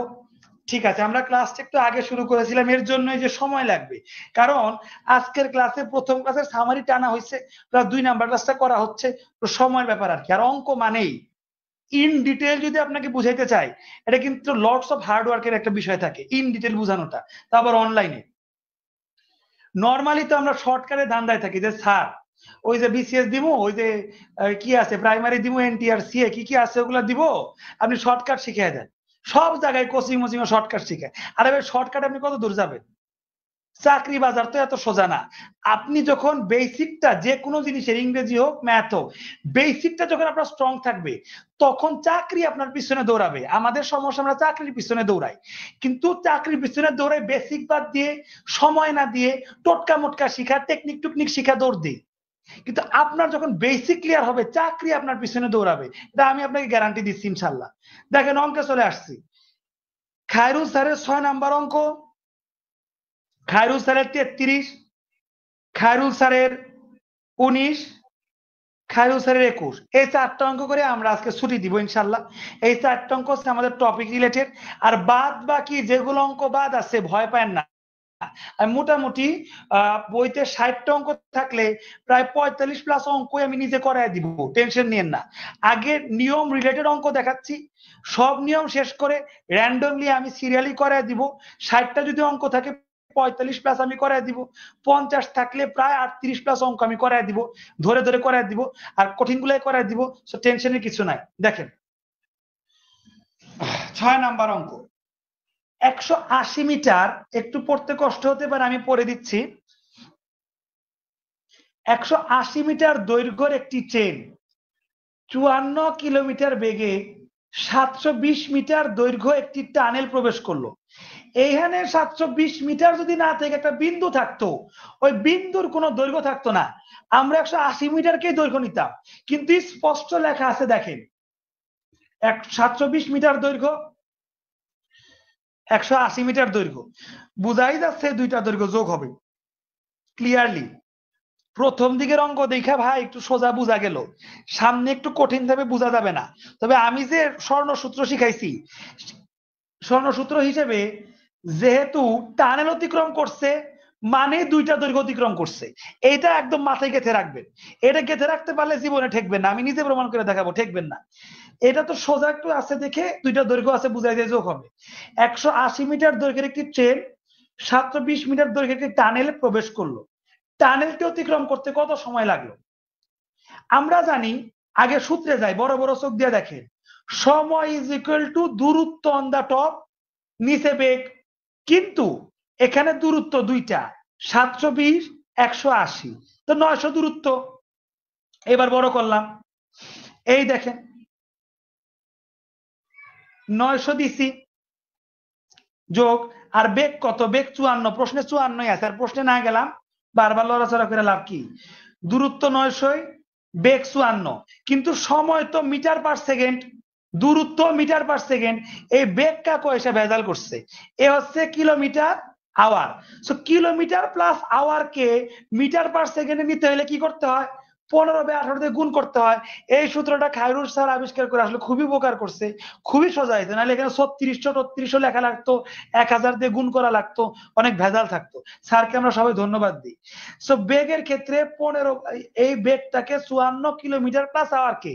A: ঠিক আছে, আমরা ক্লাসটা একটু আগে শুরু করেছিলাম এর জন্য যে সময় লাগবে, কারণ আজকের ক্লাসে প্রথম ক্লাসের সামারি টানা হয়েছে, প্লাস 2 নাম্বার ক্লাসটা করা হচ্ছে, তো সময়ের ব্যাপার আর কি। আর অঙ্ক মানেই ইন ডিটেল যদি আপনাকে বুঝাইতে চাই, এটা কিন্তু লটস অফ হার্ড ওয়ার্কের একটা বিষয় থাকে, ইন ডিটেল বুঝানোটা, তারপর অনলাইনে। নর্মালি তো আমরা শর্টকাটে ধান্দায় থাকি যে স্যার ওই যে বিসিএস দিব, ওই যে কি আছে প্রাইমারি দিব, এনটিআর সিএ কি কি আছে ওগুলা দিব, আপনি শর্টকাট শিখিয়ে দেন। সব জায়গায় কোচিং মোচিং শর্টকাট শিখায়। আরে ভাই, শর্টকাট আপনি কত দূর যাবেন? চাকরি বাজার তো এত সোজা না। আপনি যখন বেসিকটা, যে কোনো জিনিসের, ইংরেজি হোক ম্যাথ হোক, বেসিকটা যখন আপনার স্ট্রং থাকবে, তখন চাকরি আপনার পিছনে দৌড়াবে। আমাদের সমস্যা, আমরা চাকরির পিছনে দৌড়াই, কিন্তু চাকরির পিছনে দৌড়াই বেসিক বাদ দিয়ে, সময় না দিয়ে, টোটকা মোটকা শিখা, টেকনিক টুকনিক শিখা দৌড় দিই। কিন্তু আপনার যখন বেসিক ক্লিয়ার হবে, চাকরি আপনার পিছনে দৌড়াবে, এটা আমি আপনাকে গ্যারান্টি দিচ্ছি ইনশাল্লাহ। দেখেন অঙ্কে চলে আসছি। খায়রুল স্যারের 6 নাম্বার অঙ্ক, খায়রুল স্যারের 33, খায়রুল স্যারের 19, খায়রুল স্যারের 21, এই 4টা অঙ্ক করে আমরা আজকে ছুটি দিব ইনশাল্লাহ। এই 4টা অঙ্ক হচ্ছে আমাদের টপিক রিলেটেড। আর বাদ বাকি যেগুলো অঙ্ক বাদ আছে ভয় পায় না, মোটামুটি বইতে 60টা অঙ্ক থাকলে প্রায় 45+ অঙ্ক আমি নিজে করায় দিব, টেনশন নিয়েন না। আগে নিয়ম রিলেটেড অঙ্ক দেখাচ্ছি, সব নিয়ম শেষ করে র্যান্ডমলি আমি সিরিয়ালি করায় দিব। 60টা যদি অঙ্ক থাকে 45+ আমি করায় দিব, 50 থাকলে প্রায় 38+ অঙ্ক আমি করায় দিব, ধরে ধরে করায় দিব, আর কঠিন গুলাই করায় দিব। সো টেনশনের কিছু নাই। দেখেন 6 নাম্বার অঙ্ক, 180 মিটার, একটু পড়তে কষ্ট হতে পারে, আমি পড়ে দিচ্ছি। 180 মিটার দৈর্ঘ্যের একটি ট্রেন 54 কিলোমিটার বেগে 720 মিটার দৈর্ঘ্য একটি টানেল প্রবেশ করলো। এইখানে 720 মিটার যদি না থেকে একটা বিন্দু থাকতো, ওই বিন্দুর কোনো দৈর্ঘ্য থাকতো না, আমরা 180 মিটারকেই দৈর্ঘ্য নিতাম। কিন্তু স্পষ্ট লেখা আছে, দেখেন 720 মিটার দৈর্ঘ্য, 180 মিটার দৈর্ঘ্য, বুঝাই যাচ্ছে দুইটা দৈর্ঘ্য যোগ হবে ক্লিয়ারলি। প্রথম দিকের অঙ্ক দেখা ভাই একটু সোজা বোঝা গেল, সামনে একটু কঠিন ভাবে বোঝা যাবে না। তবে আমি যে স্বর্ণসূত্র শিখাইছি, স্বর্ণসূত্র হিসেবে যেহেতু টানেল অতিক্রম করছে, মানে দুইটা দৈর্ঘ্য অতিক্রম করছে, এটা একদম মাথায় গেঁথে রাখবেন। এটা গেঁথে রাখতে পারলে জীবনে ঠেকবেন না, আমি নিজে প্রমাণ করে দেখাবো, ঠেকবেন না। এটা তো সোজা একটু আছে দেখে দুইটা দৈর্ঘ্য আছে বুঝাই দিয়ে যোগ হবে। 180 মিটার দৈর্ঘ্যের একটি ট্রেন 720 মিটার দৈর্ঘ্যের একটি টানেলে প্রবেশ করলো। টানেলটি অতিক্রম করতে কত সময় লাগলো? আমরা জানি, আগে সূত্রে যাই, বড় বড় চোখ দিয়ে দেখেন, সময় ইজ ইকুয়াল টু দূরত্ব অন দা টপ, নিচে বেগ, কিন্তু এখানে দূরত্ব দুইটা, 720 180, তো 900 দূরত্ব। এবার বড় করলাম, এই দেখেন 900 দিছি, যোগ আর বেগ কত, বেগ 54, প্রশ্নে 54 আছে, আর প্রশ্নে না গেলাম, বারবার লড়াচড়া করে লাভ কি, দূরত্ব 900, বেগ 54, কিন্তু সময় তো মিটার পার সেকেন্ড, দূরত্ব মিটার পার সেকেন্ড, এই বেগ কাকো এসে ভেজাল করছে, এ হচ্ছে kilometre hour. So kilometre plus hour কে মিটার পার সেকেন্ডে নিতে হলে কি করতে হয়, 15/18 দিয়ে গুণ করতে হয়। এই সূত্রটা খায়রুল স্যার আবিষ্কার করে আসলে খুবই উপকার করছে, খুবই সোজা হয়েছে, নাহলে এখানে 3600 3300 লেখা লাগতো, 1000 দিয়ে গুণ করা লাগতো, অনেক ভেজাল থাকতো। স্যারকে আমরা সবাই ধন্যবাদ দিই। সো বেগের ক্ষেত্রে 15, এই বেগটাকে 54 কিলোমিটার প্লাস আওয়ার কে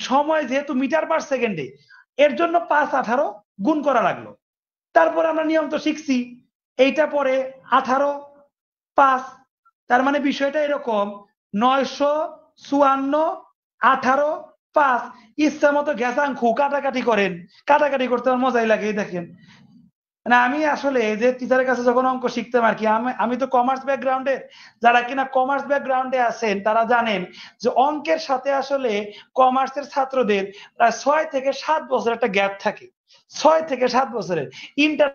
A: সময় যেহেতু মিটার পার সেকেন্ডে, এর জন্য 518 গুণ করা লাগলো। তারপর আমরা নিয়ম তো শিখছি, এইটা পরে 18 5, তার মানে বিষয়টা এরকম, 954 18 5, ইচ্ছা মতো ঘেসাংখু কাটাকাটি করেন, কাটাকাটি করতে আমার মজাই লাগে। দেখেন, মানে আমি আসলে যে টিচারের কাছে যখন অঙ্ক শিখতাম আর কি, আমি তো কমার্স ব্যাকগ্রাউন্ডের, যারা কিনা কমার্স ব্যাকগ্রাউন্ডে আছেন তারা জানেন যে অঙ্কের সাথে আসলে কমার্সের ছাত্রদের প্রায় 6 থেকে 7 বছর একটা গ্যাপ থাকে, 6 থেকে 7 বছরের, ইন্টার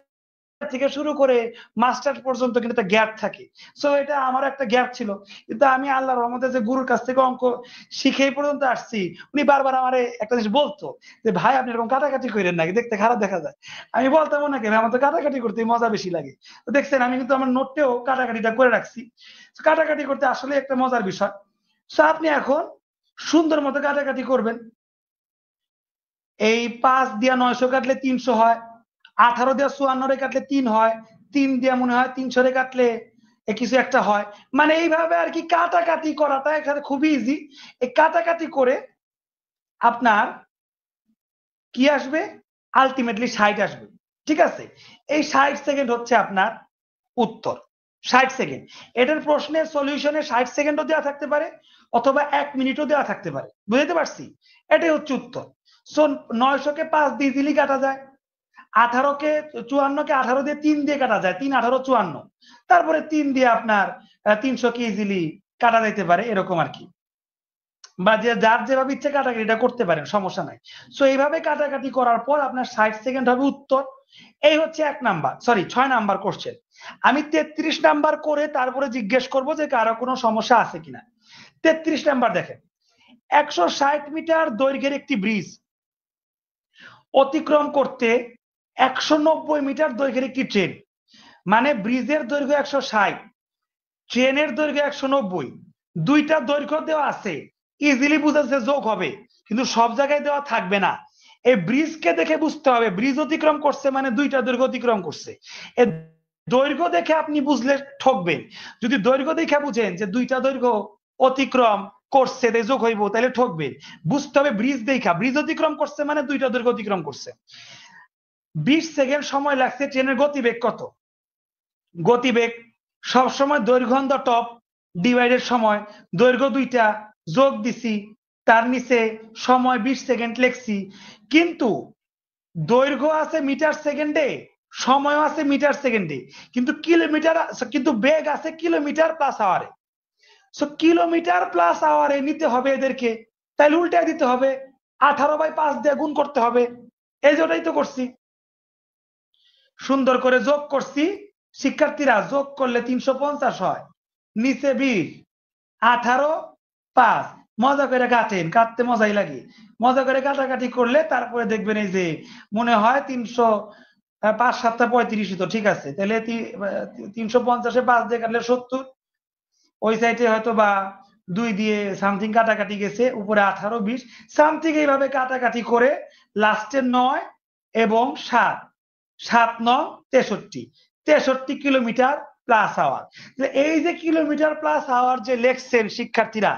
A: থেকে শুরু করে মাস্টার পর্যন্ত কিন্তু একটা গ্যাপ থাকে। সো এটা আমার একটা গ্যাপ ছিল, কিন্তু আমি আল্লাহর রহমতে যে গুরুর কাছ থেকে অঙ্ক শিখে পর্যন্ত আসছি, উনি বারবার আমারে একটা জিনিস বলতো যে ভাই আপনি এরকম কাটাকাটি করেন নাকি, দেখতে খারাপ দেখা যায়। আমি বলতাম নাকি ভাই আমার তো কাটাকাটি করতে মজা বেশি লাগে। তো দেখছেন আমি কিন্তু আমার নোটেও কাটাকাটিটা করে রাখছি, কাটাকাটি করতে আসলে একটা মজার বিষয়। সো আপনি এখন সুন্দর মতো কাটাকাটি করবেন। এই 5 দিয়া 900 কাটলে 300 হয়, 18 দিয়া 54 কাটলে 3 হয়, 3 দিয়া মনে হয় 300 কাটলে কিছু একটা হয়। মানে এইভাবে আর কি কাটাকাটি করাটা এখানে খুবই ইজি। এই কাটাকাটি করে আপনার কি আসবে, আলটিমেটলি 60 আসবে। ঠিক আছে, এই 60 সেকেন্ড হচ্ছে আপনার উত্তর, 60 সেকেন্ড। এটার প্রশ্নের সলিউশনে 60 সেকেন্ডও দেওয়া থাকতে পারে, অথবা 1 মিনিটও দেওয়া থাকতে পারে, বুঝতে পারছি? এটাই হচ্ছে উত্তর। সো 900 কে 5 দিয়ে ইজিলি কাটা যায়, 18 কে 54 কে 18 দিয়ে 3 দিয়ে কাটা যায়, 3 18 54, তারপরে 3 দিয়ে আপনার 300 কে ইজিলি কাটা যাইতে পারে, এরকম আর কি। বা যে যার যেভাবে ইচ্ছে কাটাকাটিটা করতে পারেন, সমস্যা নাই। সো এইভাবে কাটাকাটি করার পর আপনার 60 সেকেন্ড হবে উত্তর। এই হচ্ছে 1 নাম্বার, সরি 6 নাম্বার কোশ্চেন। আমি 33 নাম্বার করে তারপরে জিজ্ঞেস করব যে কারো কোনো সমস্যা আছে কিনা। 33 নাম্বার দেখেন, 160 মিটার দৈর্ঘ্যের একটি ব্রিজ অতিক্রম করতে 190 মিটার দৈর্ঘ্যের একটি ট্রেন, মানে ব্রিজের দৈর্ঘ্য 160, ট্রেনের দৈর্ঘ্য 190, দুইটা দৈর্ঘ্য দেওয়া আছে, ইজিলি বুঝাচ্ছে যোগ হবে, কিন্তু সব জায়গায় দেওয়া থাকবে না। এই ব্রিজকে দেখে বুঝতে হবে ব্রিজ অতিক্রম করছে মানে দুইটা দৈর্ঘ্য অতিক্রম করছে। এই দৈর্ঘ্য দেখে আপনি বুঝলে ঠকবেন। যদি দৈর্ঘ্য দেখে বুঝেন যে দুইটা দৈর্ঘ্য অতিক্রম করছে তাই যোগ হইব, তাহলে ঠকবেন। বুঝতে হবে ব্রিজ দেখা, ব্রিজ অতিক্রম করছে মানে দুইটা দৈর্ঘ্য অতিক্রম করছে। 20 সেকেন্ড সময় লাগছে, ট্রেনের গতিবেগ কত? গতিবেগ সবসময় দৈর্ঘ্য অন দ্য টপ ডিভাইডেড সময়, দৈর্ঘ্য দুইটা যোগ দিছি, তার নিচে সময় 20 সেকেন্ড লিখছি, কিন্তু দৈর্ঘ্য আছে মিটার সেকেন্ডে, সময় আছে মিটার সেকেন্ডে, কিন্তু কিলোমিটার, কিন্তু বেগ আছে কিলোমিটার প্লাস আওয়ারে। সো কিলোমিটার প্লাস আওয়ারে নিতে হবে এদেরকে, তাইলে উল্টায় দিতে হবে, 18/5 দিয়ে গুণ করতে হবে। এই যে ওটাই তো করছি, সুন্দর করে যোগ করছি। শিক্ষার্থীরা যোগ করলে 350 হয়, নিচে 20, 18 5, মজা করে কাটেন, কাটতে মজাই লাগে। মজা করে কাটাকাটি করলে তারপরে দেখবেন এই যে মনে হয় 300, 5 7 35 তো ঠিক আছে, তাহলে 350-এ 5 দিয়ে কাটলে 70, ওই সাইডে হয়তো বা 2 দিয়ে সামথিং কাটাকাটি গেছে, উপরে 18 20 সামথিং, এইভাবে কাটাকাটি করে লাস্টে 9 এবং 7, 7 9 63, 63 কিলোমিটার প্লাস আওয়ার। এই যে কিলোমিটার প্লাস আওয়ার যে লেখছেন শিক্ষার্থীরা,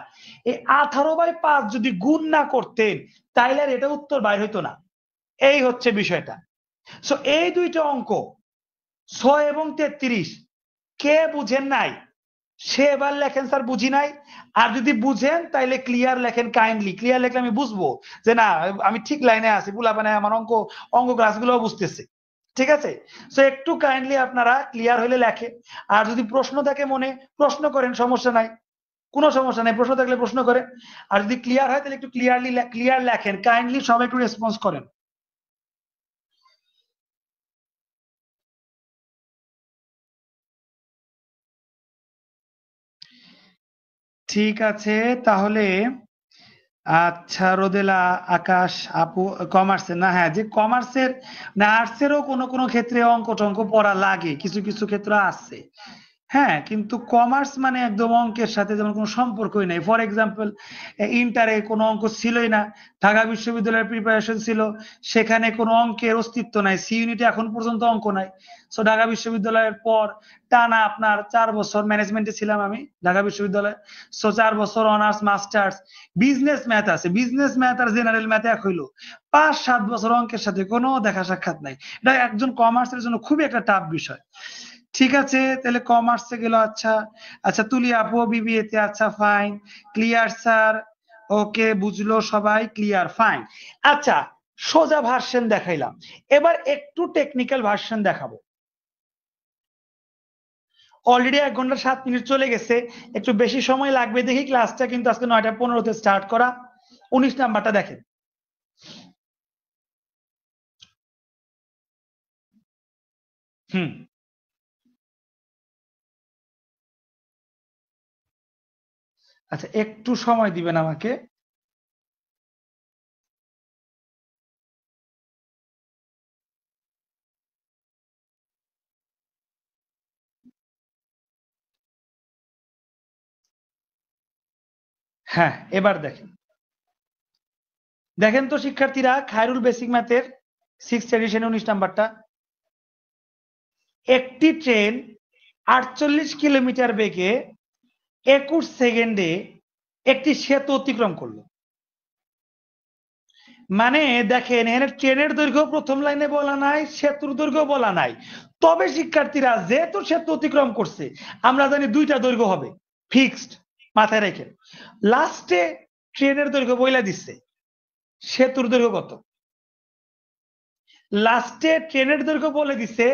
A: এই 18/5 যদি গুণ না করতেন তাইলে আর এটা উত্তর বাইর হইতো না। এই হচ্ছে বিষয়টা। সো এই দুইটা অঙ্ক 6 এবং 33 কে বুঝেন নাই সে এবার লেখেন স্যার বুঝি নাই, আর যদি বুঝেন তাইলে ক্লিয়ার লেখেন কাইন্ডলি। ক্লিয়ার লেখলে আমি বুঝবো যে না আমি ঠিক লাইনে আছি, বুলা মানে আমার অঙ্ক অঙ্ক ক্লাসগুলো বুঝতেছে। ঠিক আছে, সো একটু কাইন্ডলি আপনারা ক্লিয়ার হলে লেখেন। আর যদি প্রশ্ন থাকে মনে, প্রশ্ন করেন, সমস্যা নাই, কোনো সমস্যা নাই, প্রশ্ন থাকলে প্রশ্ন করেন। আর যদি ক্লিয়ার হয় তাহলে একটু ক্লিয়ার লেখেন, কাইন্ডলি সবাই একটু রেসপন্স করেন। ঠিক আছে তাহলে। আচ্ছা রোদেলা, আকাশ, আপু কমার্সের না, হ্যাঁ যে কমার্সের না আর্টসেরও কোনো কোনো ক্ষেত্রে অঙ্ক টঙ্ক পড়া লাগে, কিছু কিছু ক্ষেত্র আছে। হ্যাঁ, কিন্তু কমার্স মানে একদম অঙ্কের সাথে যেমন কোনো সম্পর্কই নাই। ফর এক্সাম্পল ইন্টারে কোনো অঙ্ক ছিলই না, ঢাকা বিশ্ববিদ্যালয়ের প্রিপারেশন ছিল, সেখানে কোনো অঙ্কের অস্তিত্ব নাই, সি ইউনিটে এখন পর্যন্ত অঙ্ক নাই। সো ঢাকা বিশ্ববিদ্যালয়ের পর টানা আপনার 4 বছর ম্যানেজমেন্টে ছিলাম আমি ঢাকা বিশ্ববিদ্যালয়ে। সো 4 বছর অনার্স মাস্টার্স বিজনেস ম্যাথ আছে, বিজনেস ম্যাথ আর জেনারেল ম্যাথ এক হইলো, 5-7 বছর অঙ্কের সাথে কোনো দেখা সাক্ষাৎ নাই। এটা একজন কমার্সের জন্য খুবই একটা টাফ বিষয়। ঠিক আছে তাহলে কমার্সে গেল। আচ্ছা আচ্ছা তুলি আপু বিবিএ তে, আচ্ছা ফাইন, ক্লিয়ার স্যার, ওকে বুঝলো সবাই, ক্লিয়ার ফাইন। আচ্ছা সোজা ভার্সন দেখাইলাম, এবার একটু টেকনিক্যাল ভার্সন দেখাবো। অলরেডি 1 ঘন্টা 7 মিনিট চলে গেছে, একটু বেশি সময় লাগবে দেখি। ক্লাসটা কিন্তু আজকে 9টা 15-তে স্টার্ট করা। 19 নাম্বারটা দেখেন। হুম, আচ্ছা একটু সময় দিবেন আমাকে। হ্যাঁ এবার দেখেন, দেখেন তো শিক্ষার্থীরা, খায়রুল বেসিক ম্যাথের 6th এডিশন 19 নাম্বারটা। একটি ট্রেন 48 কিলোমিটার বেগে 21 সেকেন্ডে একটি সেতু অতিক্রম করলো। মানে দেখেন এখানে ট্রেনের দৈর্ঘ্য প্রথম লাইনে বলা নাই, সেতুর দৈর্ঘ্য বলা নাই। তবে শিক্ষার্থীরা যেহেতু সেতু অতিক্রম করছে, আমরা জানি 2টা দৈর্ঘ্য হবে ফিক্সড, মাথায় রেখে। লাস্টে ট্রেনের দৈর্ঘ্য বইলা দিচ্ছে, সেতুর দৈর্ঘ্য কত। লাস্টে ট্রেনের দৈর্ঘ্য বলে দিছে,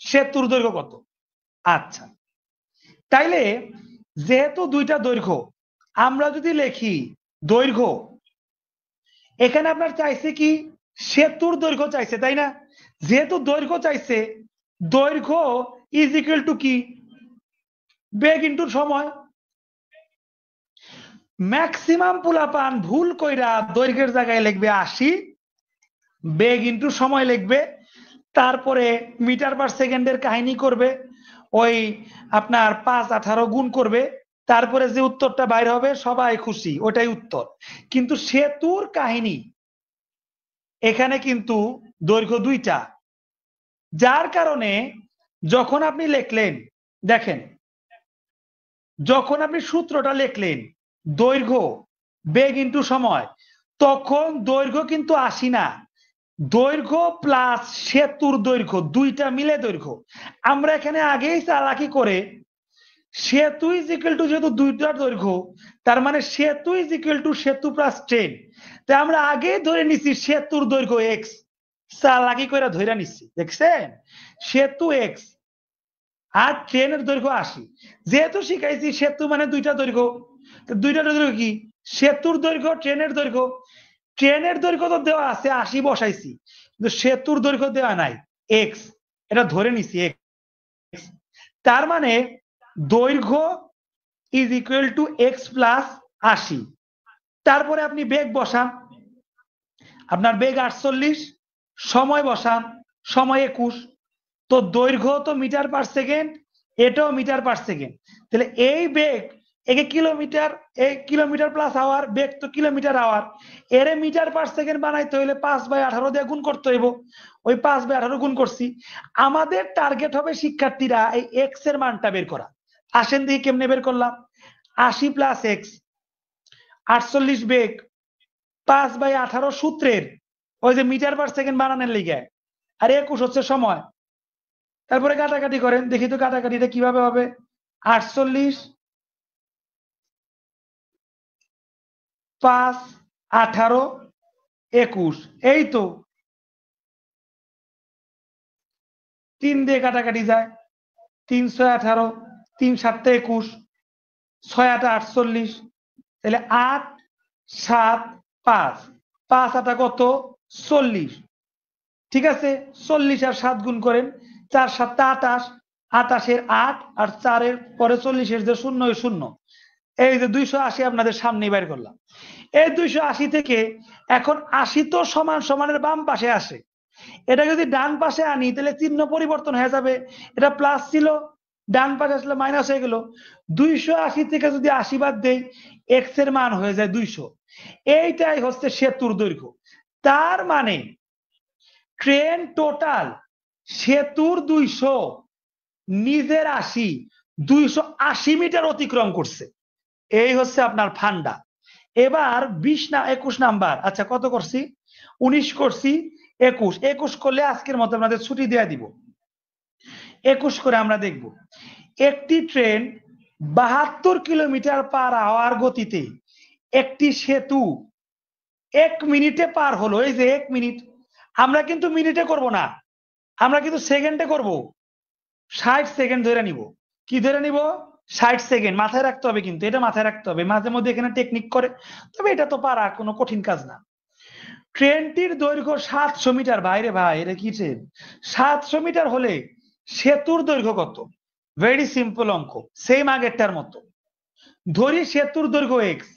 A: সেতুর দৈর্ঘ্য কত। আচ্ছা তাইলে যেহেতু 2টা দৈর্ঘ্য, আমরা যদি লিখি দৈর্ঘ্য, এখানে আপনার চাইছে কি সেতুর দৈর্ঘ্য চাইছে, তাই না। যেহেতু দৈর্ঘ্য চাইছে, দৈর্ঘ্য ইজ ইকুয়াল টু কি, বেগ ইন্টু সময়। ম্যাক্সিমাম পোলাপান ভুল কইরা দৈর্ঘ্যের জায়গায় লিখবে 80, বেগ ইন্টু সময় লিখবে, তারপরে মিটার পার সেকেন্ডের কাহিনী করবে, ওই আপনার 5-18 গুণ করবে, তারপরে যে উত্তরটা বাইর হবে সবাই খুশি, ওটাই উত্তর। কিন্তু সেতুর কাহিনী এখানে কিন্তু দৈর্ঘ্য 2টা, যার কারণে যখন আপনি লিখলেন, দেখেন যখন আপনি সূত্রটা লিখলেন দৈর্ঘ্য বেগ ইন্টু সময়, তখন দৈর্ঘ্য কিন্তু 80 না, দৈর্ঘ্য প্লাস সেতুর দৈর্ঘ্য 2টা মিলে দৈর্ঘ্য। আমরা এখানে আগেই চালাকি করে সেতু ইজ ইকুয়াল টু, যেহেতু 2টার দৈর্ঘ্য, তার মানে সেতু ইজ ইকুয়াল টু সেতু প্লাস ট্রেন, তাই আমরা আগে ধরে নিছি সেতুর দৈর্ঘ্য এক্স, চালাকি করে ধরে নিচ্ছি, দেখছেন, সেতু এক্স আর ট্রেনের দৈর্ঘ্য 80। যেহেতু শিখাইছি সেতু মানে 2টা দৈর্ঘ্য, 2টা দৈর্ঘ্য কি, সেতুর দৈর্ঘ্য ট্রেনের দৈর্ঘ্য, ট্রেনের দৈর্ঘ্য তো দেওয়া আছে 80 বসাইছি, কিন্তু সেতুর দৈর্ঘ্য দেওয়া নাই এক্স, এটা ধরে নিছি এক্স। তার মানে দৈর্ঘ্য is equal to x plus 80। তারপরে আপনি বেগ বসান, আপনার বেগ 48, সময় বসান, সময় 21, তো দৈর্ঘ্য তো মিটার পার সেকেন্ড, এটাও মিটার পার সেকেন্ড, তাহলে এই বেগ একে কিলোমিটার, এই কিলোমিটার প্লাস আওয়ার, বেগ তো কিলোমিটার আওয়ার, এরে মিটার পার সেকেন্ড বানাইতে হইলে 5/18 দিয়ে গুণ করতে হইব, ওই 5/18 গুণ করছি। আমাদের টার্গেট হবে শিক্ষার্থীরা এই এক্স এর মানটা বের করা। আসেন দেখি কেমনে বের করলাম। 80 প্লাস এক্স, 48 বেগ, 5/18 সূত্রের ওই যে মিটার পার সেকেন্ড বানানোর লিগে, আর 21 হচ্ছে সময়। তারপরে কাটাকাটি করেন, দেখি তো কাটাকাটিটা কিভাবে হবে। 48 5, 18, 21, এই তো 3 দিয়ে কাটাকাটি যায়, 3 6 18, 3 7 21, 6 8 48, তাহলে 8 7 5, 5 8 কত 40, ঠিক আছে। 40 আর 7 গুণ করেন, 4 7 28, 28 8 আর 4 এর পরে 40 যে 0 0, এই যে 280 আপনাদের সামনে বের করলাম। এই 280 থেকে এখন 80 তো সমান সমানের বাম পাশে আসে, এটা যদি ডান পাশে আনি তাহলে চিহ্ন পরিবর্তন হয়ে যাবে, এটা প্লাস ছিল ডান পাশে আসলে মাইনাস হয়ে গেল। 280 থেকে যদি 80 বাদ দেই এক্স এর মান হয়ে যায় 200। এইটাই হচ্ছে সেতুর দৈর্ঘ্য। তার মানে ট্রেন টোটাল সেতুর 200, নিজের 80, 280 মিটার অতিক্রম করছে। এই হচ্ছে আপনার ফান্ডা। এবার 21 নাম্বার, আচ্ছা কত করছি, 19 করছি, 21 করলে আজকের মতো আপনাদের ছুটি দেয়া দিব। 21 করে আমরা দেখব একটি ট্রেন 72 কিলোমিটার পার আওয়ার গতিতে একটি সেতু 1 মিনিটে পার হলো। এই যে 1 মিনিট, আমরা কিন্তু মিনিটে করব না, আমরা কিন্তু সেকেন্ডে করব। 60 সেকেন্ড ধরে নিব। কি ধরে নিব? 60 সেকেন্ড। মাথায় রাখতে হবে, কিন্তু এটা মাথায় রাখতে হবে, মাঝে মধ্যে এখানে টেকনিক করে, তবে এটা তো পারা কোনো কঠিন কাজ না। ট্রেনটির দৈর্ঘ্য 700 মিটার। বাইরে ভাই, এটা কি ট্রেন? 700 মিটার হলে সেতুর দৈর্ঘ্য কত? ভেরি সিম্পল অঙ্ক, সেম আগেরটার মতো। ধরি সেতুর দৈর্ঘ্য এক্স,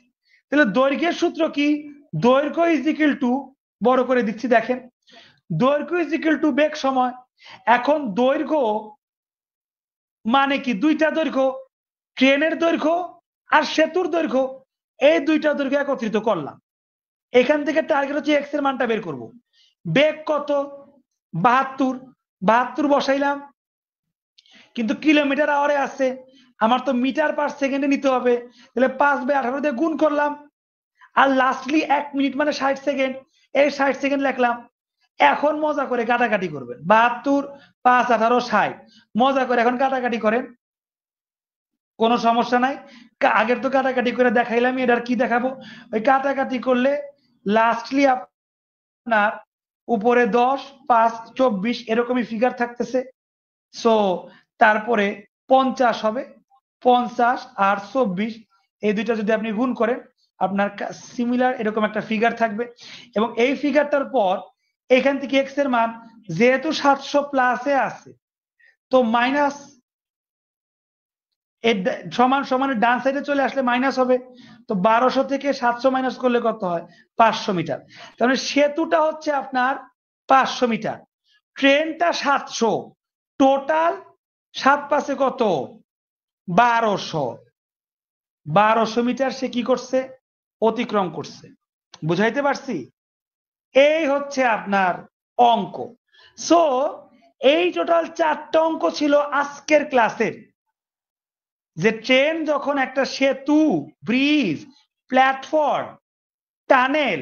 A: তাহলে দৈর্ঘ্যের সূত্র কি? দৈর্ঘ্য ইজ ইকুয়াল টু, বড় করে দিচ্ছি দেখেন, দৈর্ঘ্য ইজ ইকুয়াল টু বেগ সময়। এখন দৈর্ঘ্য মানে কি? দুইটা দৈর্ঘ্য, ট্রেনের দৈর্ঘ্য আর সেতুর দৈর্ঘ্য, এই দুইটা দৈর্ঘ্য একত্রিত করলাম। এখান থেকে টার্গেট হচ্ছে এক্স এর মানটা বের করব। বেগ কত? 72, 72 বসাইলাম, কিন্তু কিলোমিটার আওয়ারে আছে, আমার তো মিটার পার সেকেন্ডে নিতে হবে, তাহলে 5/18 দিয়ে গুণ করলাম। আর লাস্টলি 1 মিনিট মানে 60 সেকেন্ড, এই 60 সেকেন্ড লিখলাম। এখন মজা করে কাটাকাটি করবেন, 72 5 18 60, মজা করে এখন কাটাকাটি করেন, কোনো সমস্যা নাই। আগের তো কাটাকাটি করে দেখাইলাম, এটার কি দেখাবো? ওই কাটাকাটি করলে লাস্টলি আপনার উপরে 10 5 24 এরকমই ফিগার থাকতেছে। সো তারপরে 50 হবে, 50 আর 24 এই দুইটা যদি আপনি গুণ করেন আপনার সিমিলার এরকম একটা ফিগার থাকবে। এবং এই ফিগারটার পর এখান থেকে এক্স এর মান যেহেতু 700 প্লাসে আছে, তো মাইনাস সমান সমানের ডান সাইডে চলে আসলে মাইনাস হবে। তো 1200 থেকে 700 মাইনাস করলে কত হয়? 500 মিটার। তাহলে সেতুটা হচ্ছে আপনার 500 মিটার, ট্রেনটা 700, টোটাল 7 পাশে কত? 1200। 1200 মিটার সে কি করছে? অতিক্রম করছে। বুঝাইতে পারছি? এই হচ্ছে আপনার অঙ্ক। সো এই টোটাল 4টা অঙ্ক ছিল আজকের ক্লাসের, যে ট্রেন যখন একটা সেতু, ব্রিজ, প্ল্যাটফর্ম, টানেল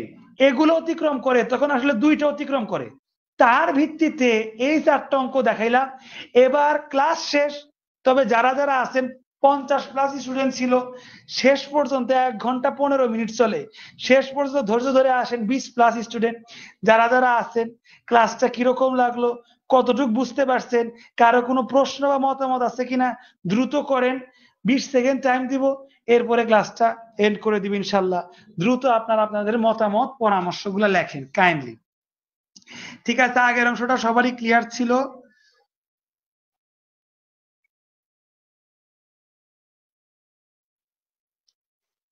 A: এগুলো অতিক্রম করে তখন আসলে দুইটা অতিক্রম করে। তার ভিত্তিতে এই 4টা অঙ্ক দেখাইলাম। এবার ক্লাস শেষ, তবে যারা যারা আছেন 50 প্লাস স্টুডেন্ট ছিল, শেষ পর্যন্ত 1 ঘন্টা 15 মিনিট চলে, শেষ পর্যন্ত ধৈর্য ধরে আসেন 20 প্লাস স্টুডেন্ট। যারা যারা আছেন ক্লাসটা কিরকম লাগলো, কতটুকু বুঝতে পারছেন, কারো কোনো প্রশ্ন বা মতামত আছে কিনা দ্রুত করেন। 20 সেকেন্ড টাইম দিব, এরপরে ক্লাসটা এন্ড করে দিব ইনশাল্লাহ। দ্রুত আপনারা আপনাদের মতামত পরামর্শগুলো লেখেন কাইন্ডলি। ঠিক আছে, আগের অংশটা সবারই ক্লিয়ার ছিল?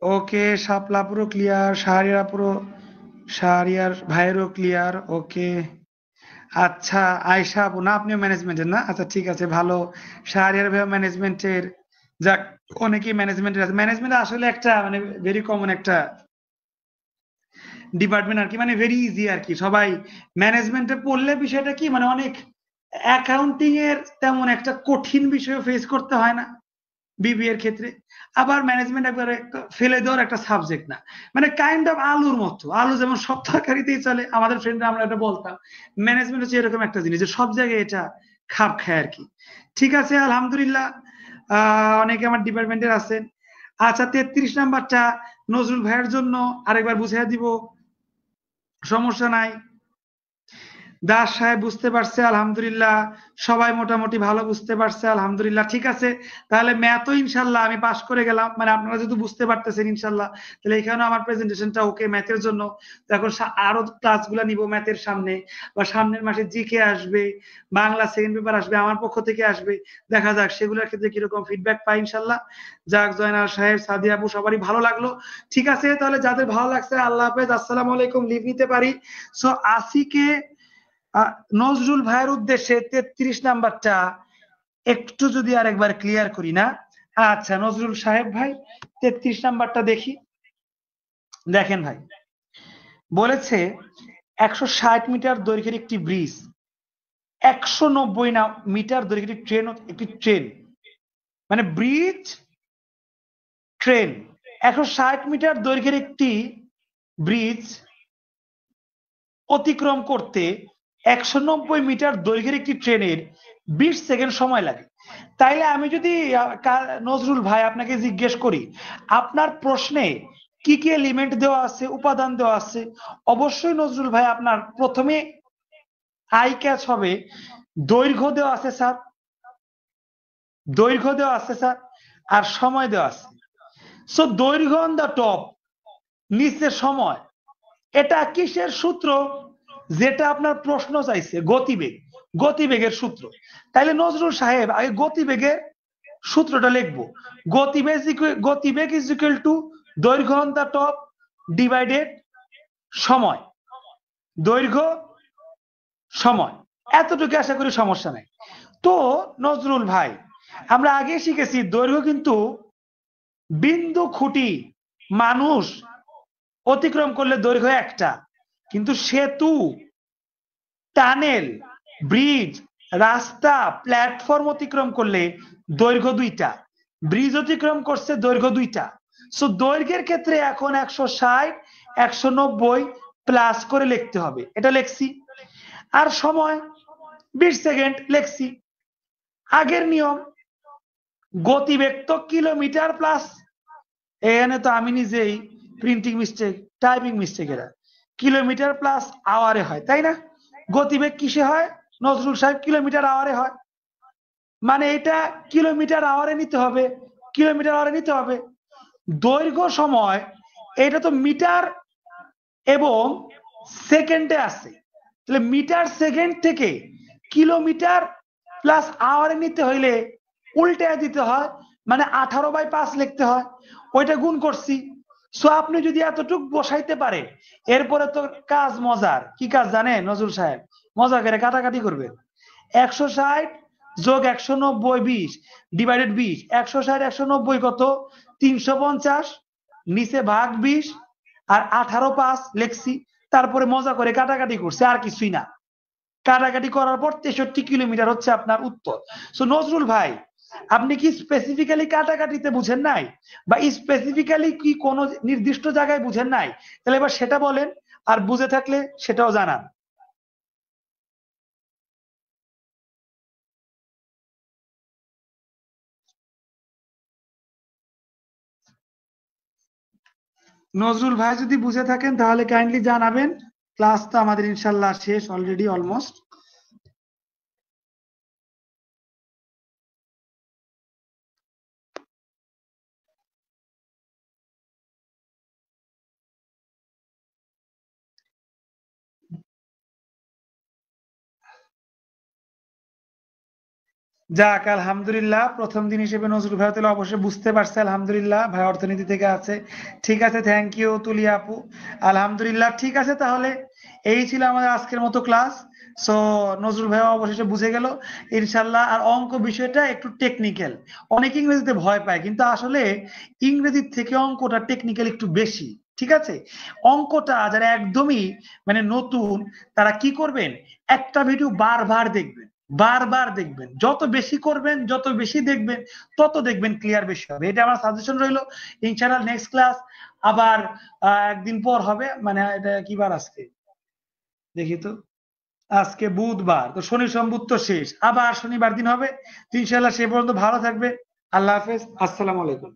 A: ওকে, শাপলা পুরো ক্লিয়ার, শাহরিয়ার পুরো, শাহরিয়ার ভাইয়েরও ক্লিয়ার। ওকে, আচ্ছা আয়শা আপু, না আপনিও ম্যানেজমেন্টের না? আচ্ছা ঠিক আছে, ভালো। শাহরিয়ার ভাই ম্যানেজমেন্টের, যাক অনেকেই ম্যানেজমেন্টের আছে। ম্যানেজমেন্ট আসলে একটা মানে ভেরি কমন একটা ডিপার্টমেন্ট আর কি, মানে ভেরি ইজি আর কি। সবাই ম্যানেজমেন্টে পড়লে বিষয়টা কি, মানে অনেক অ্যাকাউন্টিং এর তেমন একটা কঠিন বিষয় ফেস করতে হয় না বিবিএ এর ক্ষেত্রে। আবার ম্যানেজমেন্ট একবারে ফেলে দেওয়ার একটা সাবজেক্ট না, মানে কাইন্ড অফ আলুর মতো। আলু যেমন সব তরকারিতেই চলে, আমাদের ফ্রেন্ডরা আমরা এটা বলতাম, ম্যানেজমেন্ট হচ্ছে এরকম একটা জিনিস যে সব জায়গায় এটা খাপ খায় আর কি। ঠিক আছে, আলহামদুলিল্লাহ। অনেকে আমার ডিপার্টমেন্টের আছেন। আচ্ছা 33 নাম্বারটা নজরুল ভাইয়ের জন্য আরেকবার বুঝিয়ে দিব, সমস্যা নাই। দাস সাহেব বুঝতে পারছে, আলহামদুলিল্লাহ। সবাই মোটামুটি ভালো বুঝতে পারছে, আলহামদুলিল্লাহ। ঠিক আছে, তাহলে ম্যাথও ইনশাল্লাহ আমি পাস করে গেলাম, মানে আপনারা যদি বুঝতে পারতেছেন ইনশাল্লাহ, তাহলে এখানে আমার প্রেজেন্টেশনটা ওকে ম্যাথের জন্য। এখন আরো ক্লাসগুলো নিব ম্যাথের সামনে, বা সামনের মাসে জিকে আসবে, বাংলা সেকেন্ড পেপার আসবে, আমার পক্ষ থেকে আসবে। দেখা যাক সেগুলোর ক্ষেত্রে কিরকম ফিডব্যাক পাই ইনশাল্লাহ। যাক, জয়নাল সাহেব, সাদিয়া আপু, সবারই ভালো লাগলো। ঠিক আছে, তাহলে যাদের ভালো লাগছে, আল্লাহ হাফেজ, আসসালামু আলাইকুম, লিভ নিতে পারি। সো আসিকে নজরুল ভাইয়ের উদ্দেশ্যে 33 নাম্বারটা একটু যদি আরেকবার ক্লিয়ার করি না। আচ্ছা নজরুল সাহেব ভাই, 33 নাম্বারটা দেখি। দেখেন ভাই, বলেছে 160 মিটার দৈর্ঘ্যের একটি ব্রিজ, 190 মিটার দৈর্ঘ্যের একটি ট্রেন, মানে ব্রিজ ট্রেন 160 মিটার দৈর্ঘ্যের একটি ব্রিজ অতিক্রম করতে 190 মিটার দৈর্ঘ্যের একটি ট্রেনের 20 সেকেন্ড সময় লাগে। তাইলে আমি যদি নজরুল ভাই আপনাকে জিজ্ঞেস করি, আপনার প্রশ্নে কি কি এলিমেন্ট দেওয়া আছে, উপাদান দেওয়া আছে, অবশ্যই নজরুল ভাই আপনার প্রথমে আই ক্যাচ হবে দৈর্ঘ্য দেওয়া আছে স্যার, দৈর্ঘ্য দেওয়া আছে স্যার, আর সময় দেওয়া আছে। সো দৈর্ঘ্য অন দা টপ, নিচে সময়। এটা কিসের সূত্র? যেটা আপনার প্রশ্ন চাইছে, গতিবেগ, গতিবেগের সূত্র। তাইলে নজরুল সাহেব আগে গতিবেগের সূত্রটা লিখবো। গতিবেগ ইজ ইকুয়াল টু দৈর্ঘ্য অন দা টপ ডিভাইডেড সময়, দৈর্ঘ্য সময়। এতটুকু আশা করি সমস্যা নাই। তো নজরুল ভাই, আমরা আগে শিখেছি দৈর্ঘ্য কিন্তু বিন্দু খুঁটি মানুষ অতিক্রম করলে দৈর্ঘ্য একটা, কিন্তু সেতু, টানেল, ব্রিজ, রাস্তা, প্ল্যাটফর্ম অতিক্রম করলে দৈর্ঘ্য দুইটা। ব্রিজ অতিক্রম করছে দৈর্ঘ্য দুইটা। সো দৈর্ঘ্যের ক্ষেত্রে এখন 160 190 প্লাস করে লিখতে হবে, এটা লিখছি। আর সময় 20 সেকেন্ড লিখছি। আগের নিয়ম, গতিবেগ তো কিলোমিটার প্লাস, এখানে তো আমি নিজেই প্রিন্টিং মিস্টেক, টাইপিং মিস্টেক, এরা কিলোমিটার প্লাস আওয়ারে হয়, তাই না? গতিবেগ কিসে হয় নজরুল সাহেব? কিলোমিটার আওয়ারে হয়। মানে এটা কিলোমিটার আওয়ারে নিতে হবে, কিলোমিটার আওয়ারে নিতে হবে। দৈর্ঘ্য সময় এটা তো মিটার এবং সেকেন্ডে আছে, তাহলে মিটার সেকেন্ড থেকে কিলোমিটার প্লাস আওয়ারে নিতে হইলে উল্টায় দিতে হয়, মানে 18/5 লিখতে হয়। ওইটা গুণ করছি। সো আপনি যদি এতটুক বসাইতে পারেন, এরপরে তো কাজ মজার। কি কাজ জানেন নজরুল সাহেব? মজা করে কাটাকাটি করবেন। 160 যোগ 190 20 ডিভাইডেড 20, 160 190 কত? 350, নিচে ভাগ 20, আর 18/5 লিখছি। তারপরে মজা করে কাটাকাটি করছে, আর কিছুই না। কাটাকাটি করার পর 63 কিলোমিটার হচ্ছে আপনার উত্তর। সো নজরুল ভাই, আপনি কি স্পেসিফিক্যালি কাটাকাটিতে বুঝেন নাই, বা স্পেসিফিক্যালি কি কোনো নির্দিষ্ট জায়গায় বুঝেন নাই? তাহলে এবার সেটা বলেন, আর বুঝে থাকলে সেটাও জানান। নজরুল ভাই যদি বুঝে থাকেন তাহলে কাইন্ডলি জানাবেন। ক্লাস তো আমাদের ইনশাল্লাহ শেষ অলরেডি, অলমোস্ট। যাক, আলহামদুলিল্লাহ, প্রথম দিন হিসেবে নজরুল ভাই তাহলে অবশ্যই বুঝতে পারছে, আলহামদুলিল্লাহ। ভাই অর্থনীতি থেকে আছে, ঠিক আছে, থ্যাংক ইউ তুলিয়া আপু, আলহামদুলিল্লাহ। ঠিক আছে, তাহলে এই ছিল আমাদের আজকের মতো ক্লাস। সো নজরুল ভাই অবশেষে বুঝে গেল ইনশাল্লাহ। আর অঙ্ক বিষয়টা একটু টেকনিক্যাল, অনেক ইংরেজিতে ভয় পায়, কিন্তু আসলে ইংরেজির থেকে অঙ্কটা টেকনিক্যাল একটু বেশি। ঠিক আছে, অঙ্কটা যারা একদমই মানে নতুন, তারা কি করবেন, একটা ভিডিও বারবার দেখবেন, বারবার দেখবেন। যত বেশি করবেন, যত বেশি দেখবেন, তত দেখবেন ক্লিয়ার বেশি হবে। এটা আমার সাজেশন রইলো। ইনশাআল্লাহ নেক্সট ক্লাস আবার একদিন পর হবে, মানে এটা কি বার আজকে দেখি তো, আজকে বুধবার, তো শনি সোম বুধ তো শেষ, আবার শনিবার দিন হবে। ইনশাআল্লাহ সে পর্যন্ত ভালো থাকবে। আল্লাহ হাফেজ, আসসালামু আলাইকুম।